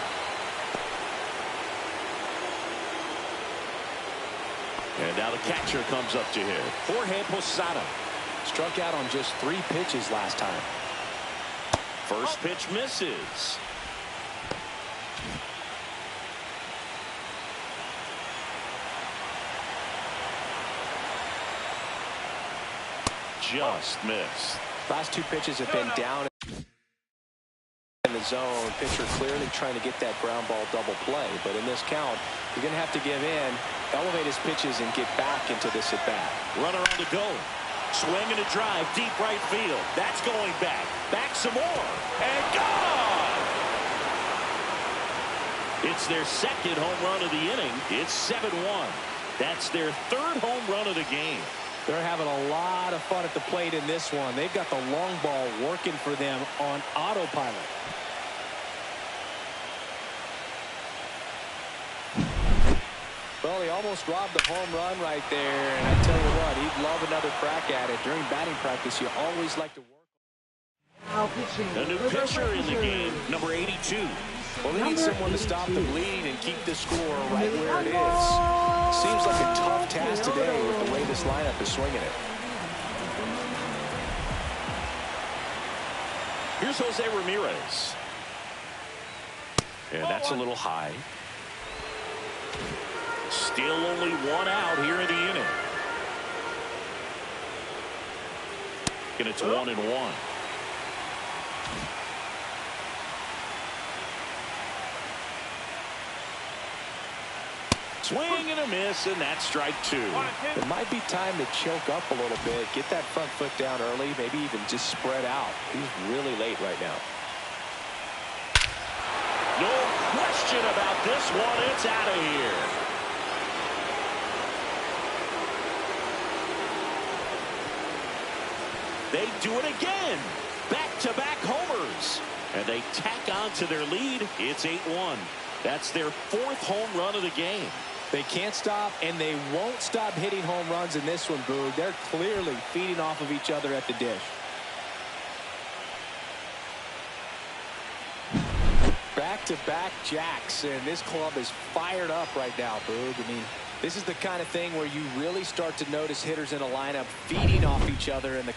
And now the catcher comes up to him. Jorge Posada. Struck out on just 3 pitches last time. First pitch misses. Just missed. Last 2 pitches have been down in the zone. Pitcher clearly trying to get that ground ball double play. But in this count, you're going to have to give in, elevate his pitches, and get back into this at-bat. Runner on the go. Swing and a drive, deep right field. That's going back. Back some more. And gone! It's their second home run of the inning. It's 7-1. That's their 3rd home run of the game. They're having a lot of fun at the plate in this one. They've got the long ball working for them on autopilot. Well, he almost robbed the home run right there. And I tell you what, he'd love another crack at it. During batting practice, you always like to work. Now pitching. A new pitcher in the game, number 82. Well, they need someone to stop the bleeding and keep the score right where it is. Seems like a tough task today with the way this lineup is swinging it. Here's Jose Ramirez. And that's a little high. Still only 1 out here in the inning. And it's 1-1. Swing and a miss, and that's strike 2. It might be time to choke up a little bit, get that front foot down early, maybe even just spread out. He's really late right now. No question about this one. It's out of here. They do it again. Back-to-back homers. And they tack on to their lead. It's 8-1. That's their 4th home run of the game. They can't stop, and they won't stop hitting home runs in this one, Boog. They're clearly feeding off of each other at the dish. Back-to-back jacks, and this club is fired up right now, Boog. I mean, this is the kind of thing where you really start to notice hitters in a lineup feeding off each other in the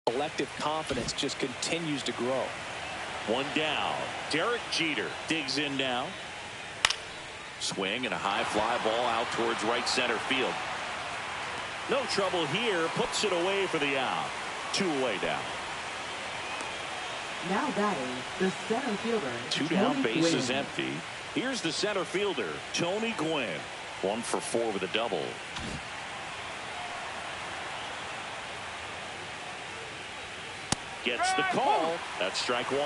collective confidence just continues to grow. One down. Derek Jeter digs in now. Swing and a high fly ball out towards right center field. No trouble here. Puts it away for the out. 2 away down. Now batting, the center fielder. 2 down, Tony base is Gwynn. empty. Here's the center fielder, Tony Gwynn. 1 for 4 with a double. Gets the call. That's strike 1.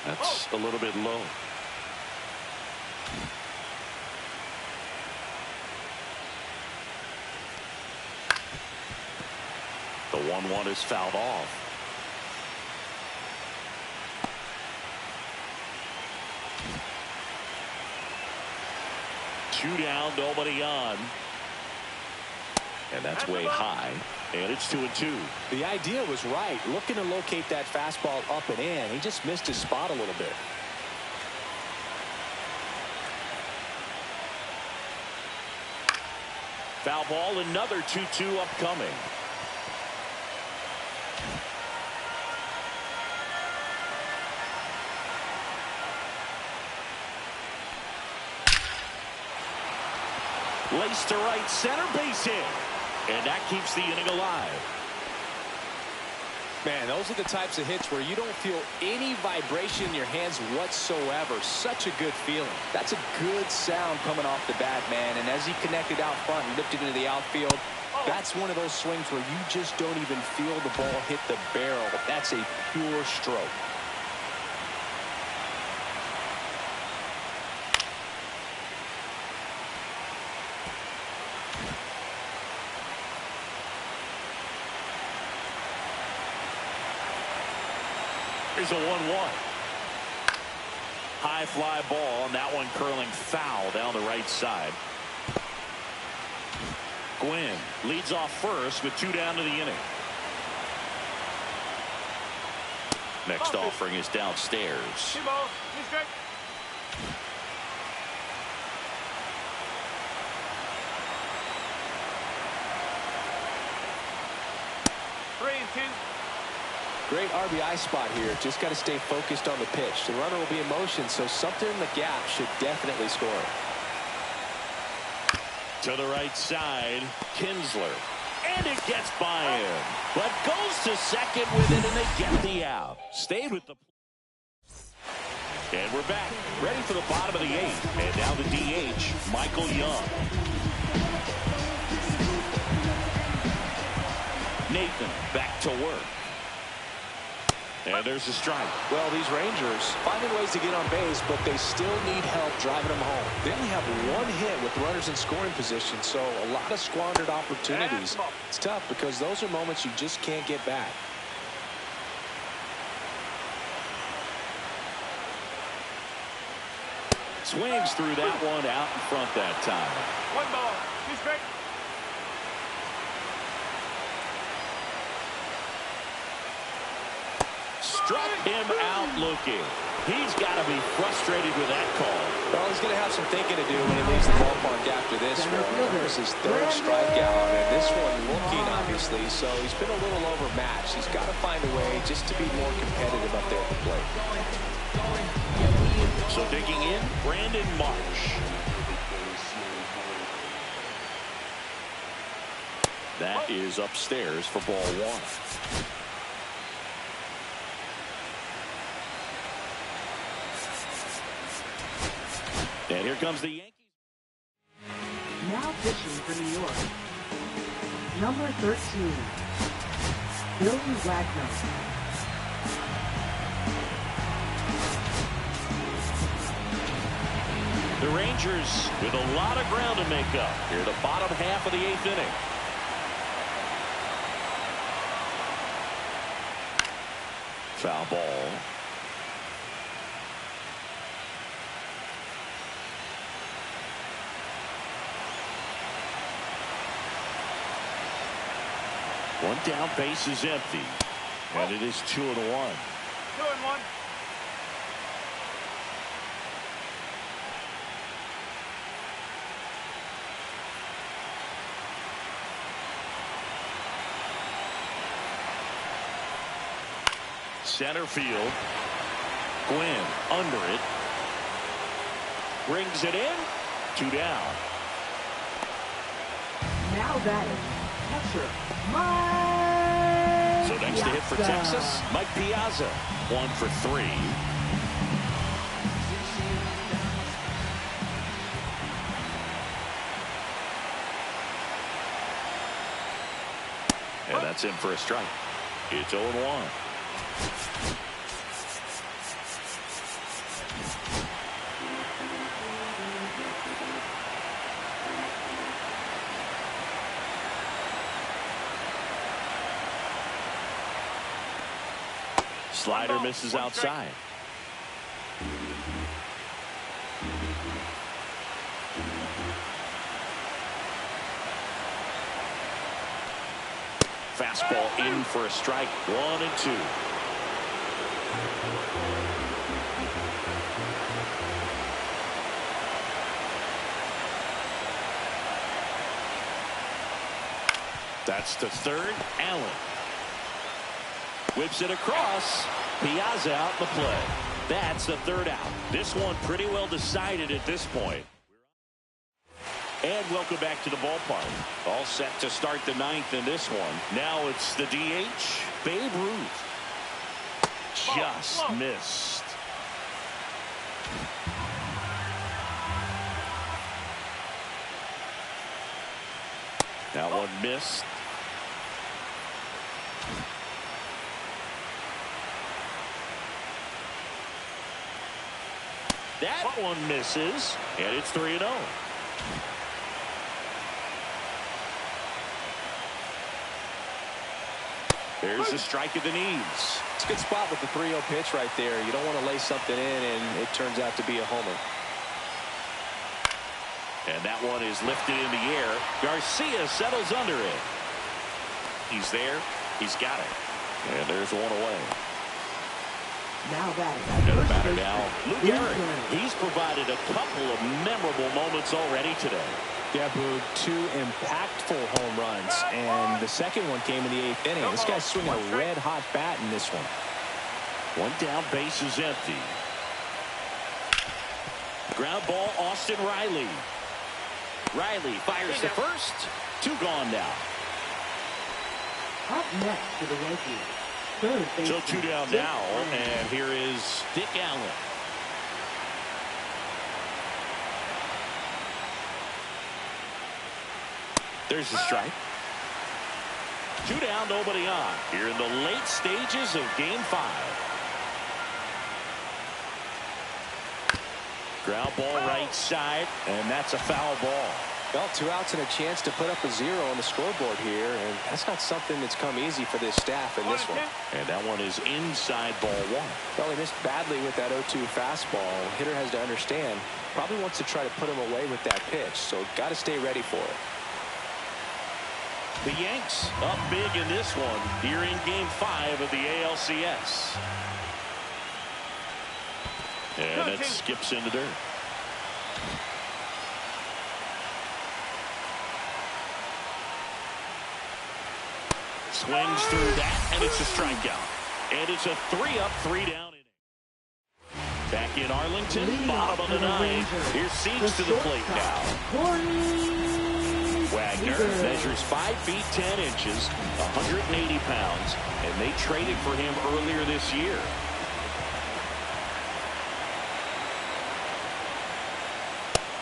That's a little bit low. The 1-1 is fouled off. Two down, nobody on. And that's way high. And it's 2-2. The idea was right. Looking to locate that fastball up and in. He just missed his spot a little bit. Foul ball, another 2-2 upcoming. Laced to right center, base hit. And that keeps the inning alive. Man, those are the types of hits where you don't feel any vibration in your hands whatsoever. Such a good feeling. That's a good sound coming off the bat, man. And as he connected out front and lifted into the outfield, that's one of those swings where you just don't even feel the ball hit the barrel. That's a pure stroke. Here's a 1-1. High fly ball, and that one curling foul down the right side. Gwynn leads off first with 2 down to the inning. Next offering is downstairs. 2 balls, 2 strikes. Great RBI spot here. Just got to stay focused on the pitch. The runner will be in motion, so something in the gap should definitely score. To the right side, Kinsler. And it gets by him. But goes to second with it, and they get the out. Stayed with the... And we're back. Ready for the bottom of the 8th. And now the DH, Michael Young. Nathan back to work. And there's a strike. Well, these Rangers finding ways to get on base, but they still need help driving them home. They only have 1 hit with runners in scoring position, so a lot of squandered opportunities. It's tough because those are moments you just can't get back. Swings through that one out in front that time. 1 ball, 2 strikes. Struck him out looking. He's got to be frustrated with that call. Well, he's going to have some thinking to do when he leaves the ballpark after this one. This is his 3rd strikeout, and this one looking, obviously, so he's been a little overmatched. He's got to find a way just to be more competitive up there at the plate. So digging in, Brandon Marsh. That is upstairs for ball 1. And here comes the Yankees. Now pitching for New York. Number 13, Billy Wagner. The Rangers with a lot of ground to make up here, the bottom half of the 8th inning. Foul ball. One down, base is empty. And it is 2-1. 2-1. Center field. Gwynn under it. Brings it in. 2 down. Now batting, catcher, Mike. So next to hit for Texas, Mike Piazza. 1 for 3. And that's in for a strike. It's 0-1. Slider misses outside. Fastball in for a strike. 1-2. That's the third. Allen whips it across. Piazza out the play. That's the third out. This one pretty well decided at this point. And welcome back to the ballpark. All set to start the 9th in this one. Now it's the DH, Babe Ruth. Just missed. That one missed. That one misses, and it's 3-0. There's a strike at the knees. It's a good spot with the 3-0 pitch right there. You don't want to lay something in, and it turns out to be a homer. And that one is lifted in the air. Garcia settles under it. He's there. He's got it. And there's one away. Now batting, And the batter now, Luke Gehrig. He's provided a couple of memorable moments already today. Yeah, Boog, 2 impactful home runs, and the second one came in the 8th inning. This guy's swinging a red-hot bat in this one. One down, base is empty. Ground ball, Austin Riley. Riley fires to first. 2 gone now. Up next for the Yankees, third baseman. So 2 down now, and here is Dick Allen. There's the strike. 2 down, nobody on. Here in the late stages of Game 5. Ground ball right side, and that's a foul ball. Well, 2 outs and a chance to put up a 0 on the scoreboard here, and that's not something that's come easy for this staff in this one. And that one is inside ball 1. Well, he missed badly with that 0-2 fastball. Hitter has to understand, probably wants to try to put him away with that pitch, so got to stay ready for it. The Yanks up big in this one here in Game 5 of the ALCS. And that skips in the dirt. Swings through that, and it's a strikeout. And it's a 3-up, 3-down inning. Back in Arlington, bottom of the 9th. Here's Seeds to the plate now. Wagner measures 5 feet 10 inches, 180 pounds, and they traded for him earlier this year.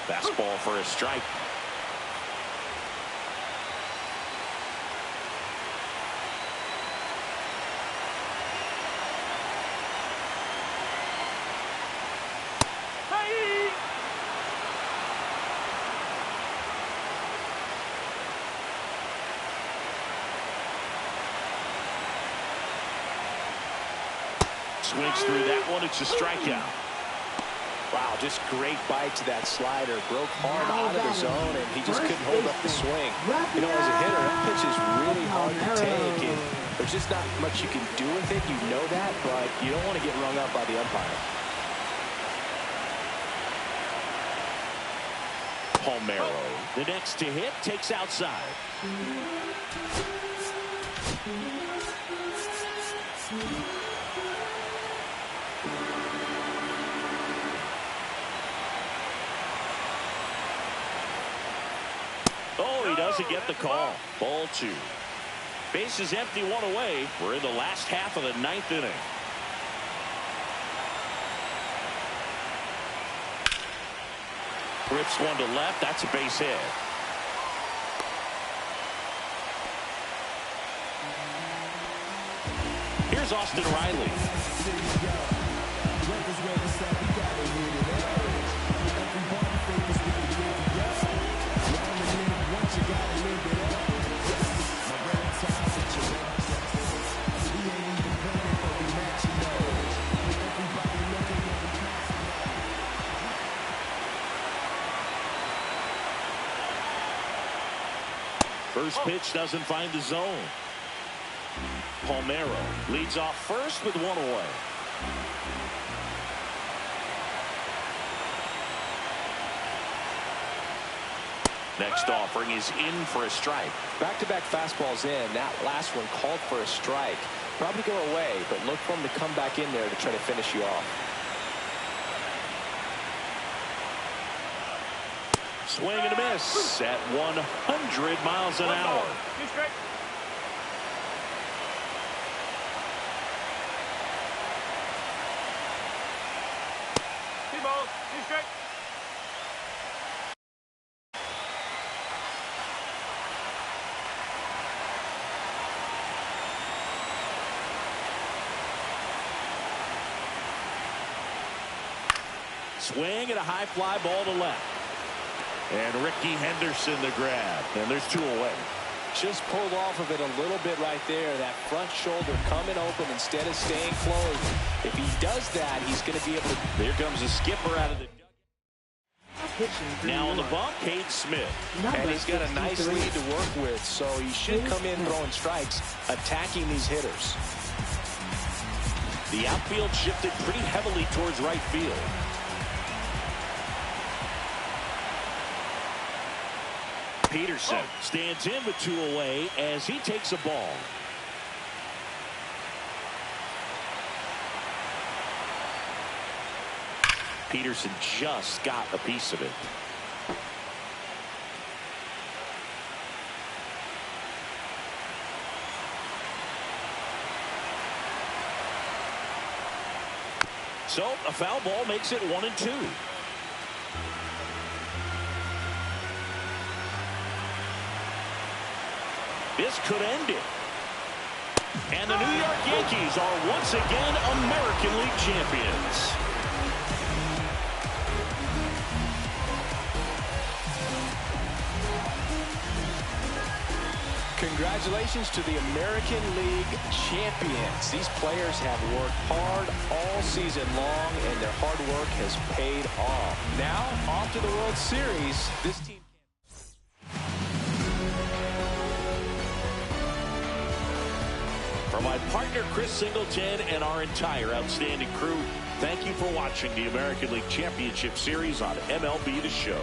Fastball for a strike. Swings through that one. It's a strikeout. Wow, just great bite to that slider. Broke hard out of the zone, and he just couldn't hold up the swing. You know, as a hitter, that pitch is really hard to take, and there's just not much you can do with it. You know that, but you don't want to get rung up by the umpire. Palmeiro, the next to hit, takes outside. Oh, he doesn't get the call. Ball 2. Bases empty, 1 away. We're in the last half of the 9th inning. Rips one to left. That's a base hit. Here's Austin Riley. First pitch doesn't find the zone. Palmeiro leads off first with 1 away. Next offering is in for a strike. Back-to-back fastballs in. That last one called for a strike. Probably go away, but look for him to come back in there to try to finish you off. Swing and a miss at 100 miles an hour. 2 straight. Two balls, 2 straight. Swing and a high fly ball to left. And Ricky Henderson the grab. And there's 2 away. Just pulled off of it a little bit right there. That front shoulder coming open instead of staying closed. If he does that, he's going to be able to. Here comes the skipper out of the. Now on the bump, Cade Smith. And he's got a nice lead to work with, so he should come in throwing strikes, attacking these hitters. The outfield shifted pretty heavily towards right field. Peterson stands in with 2 away as he takes a ball. Peterson just got a piece of it. So a foul ball makes it 1-2. This could end it. And the New York Yankees are once again American League champions. Congratulations to the American League champions. These players have worked hard all season long, and their hard work has paid off. Now, off to the World Series. This team. For my partner Chris Singleton and our entire outstanding crew, thank you for watching the American League Championship Series on MLB The Show.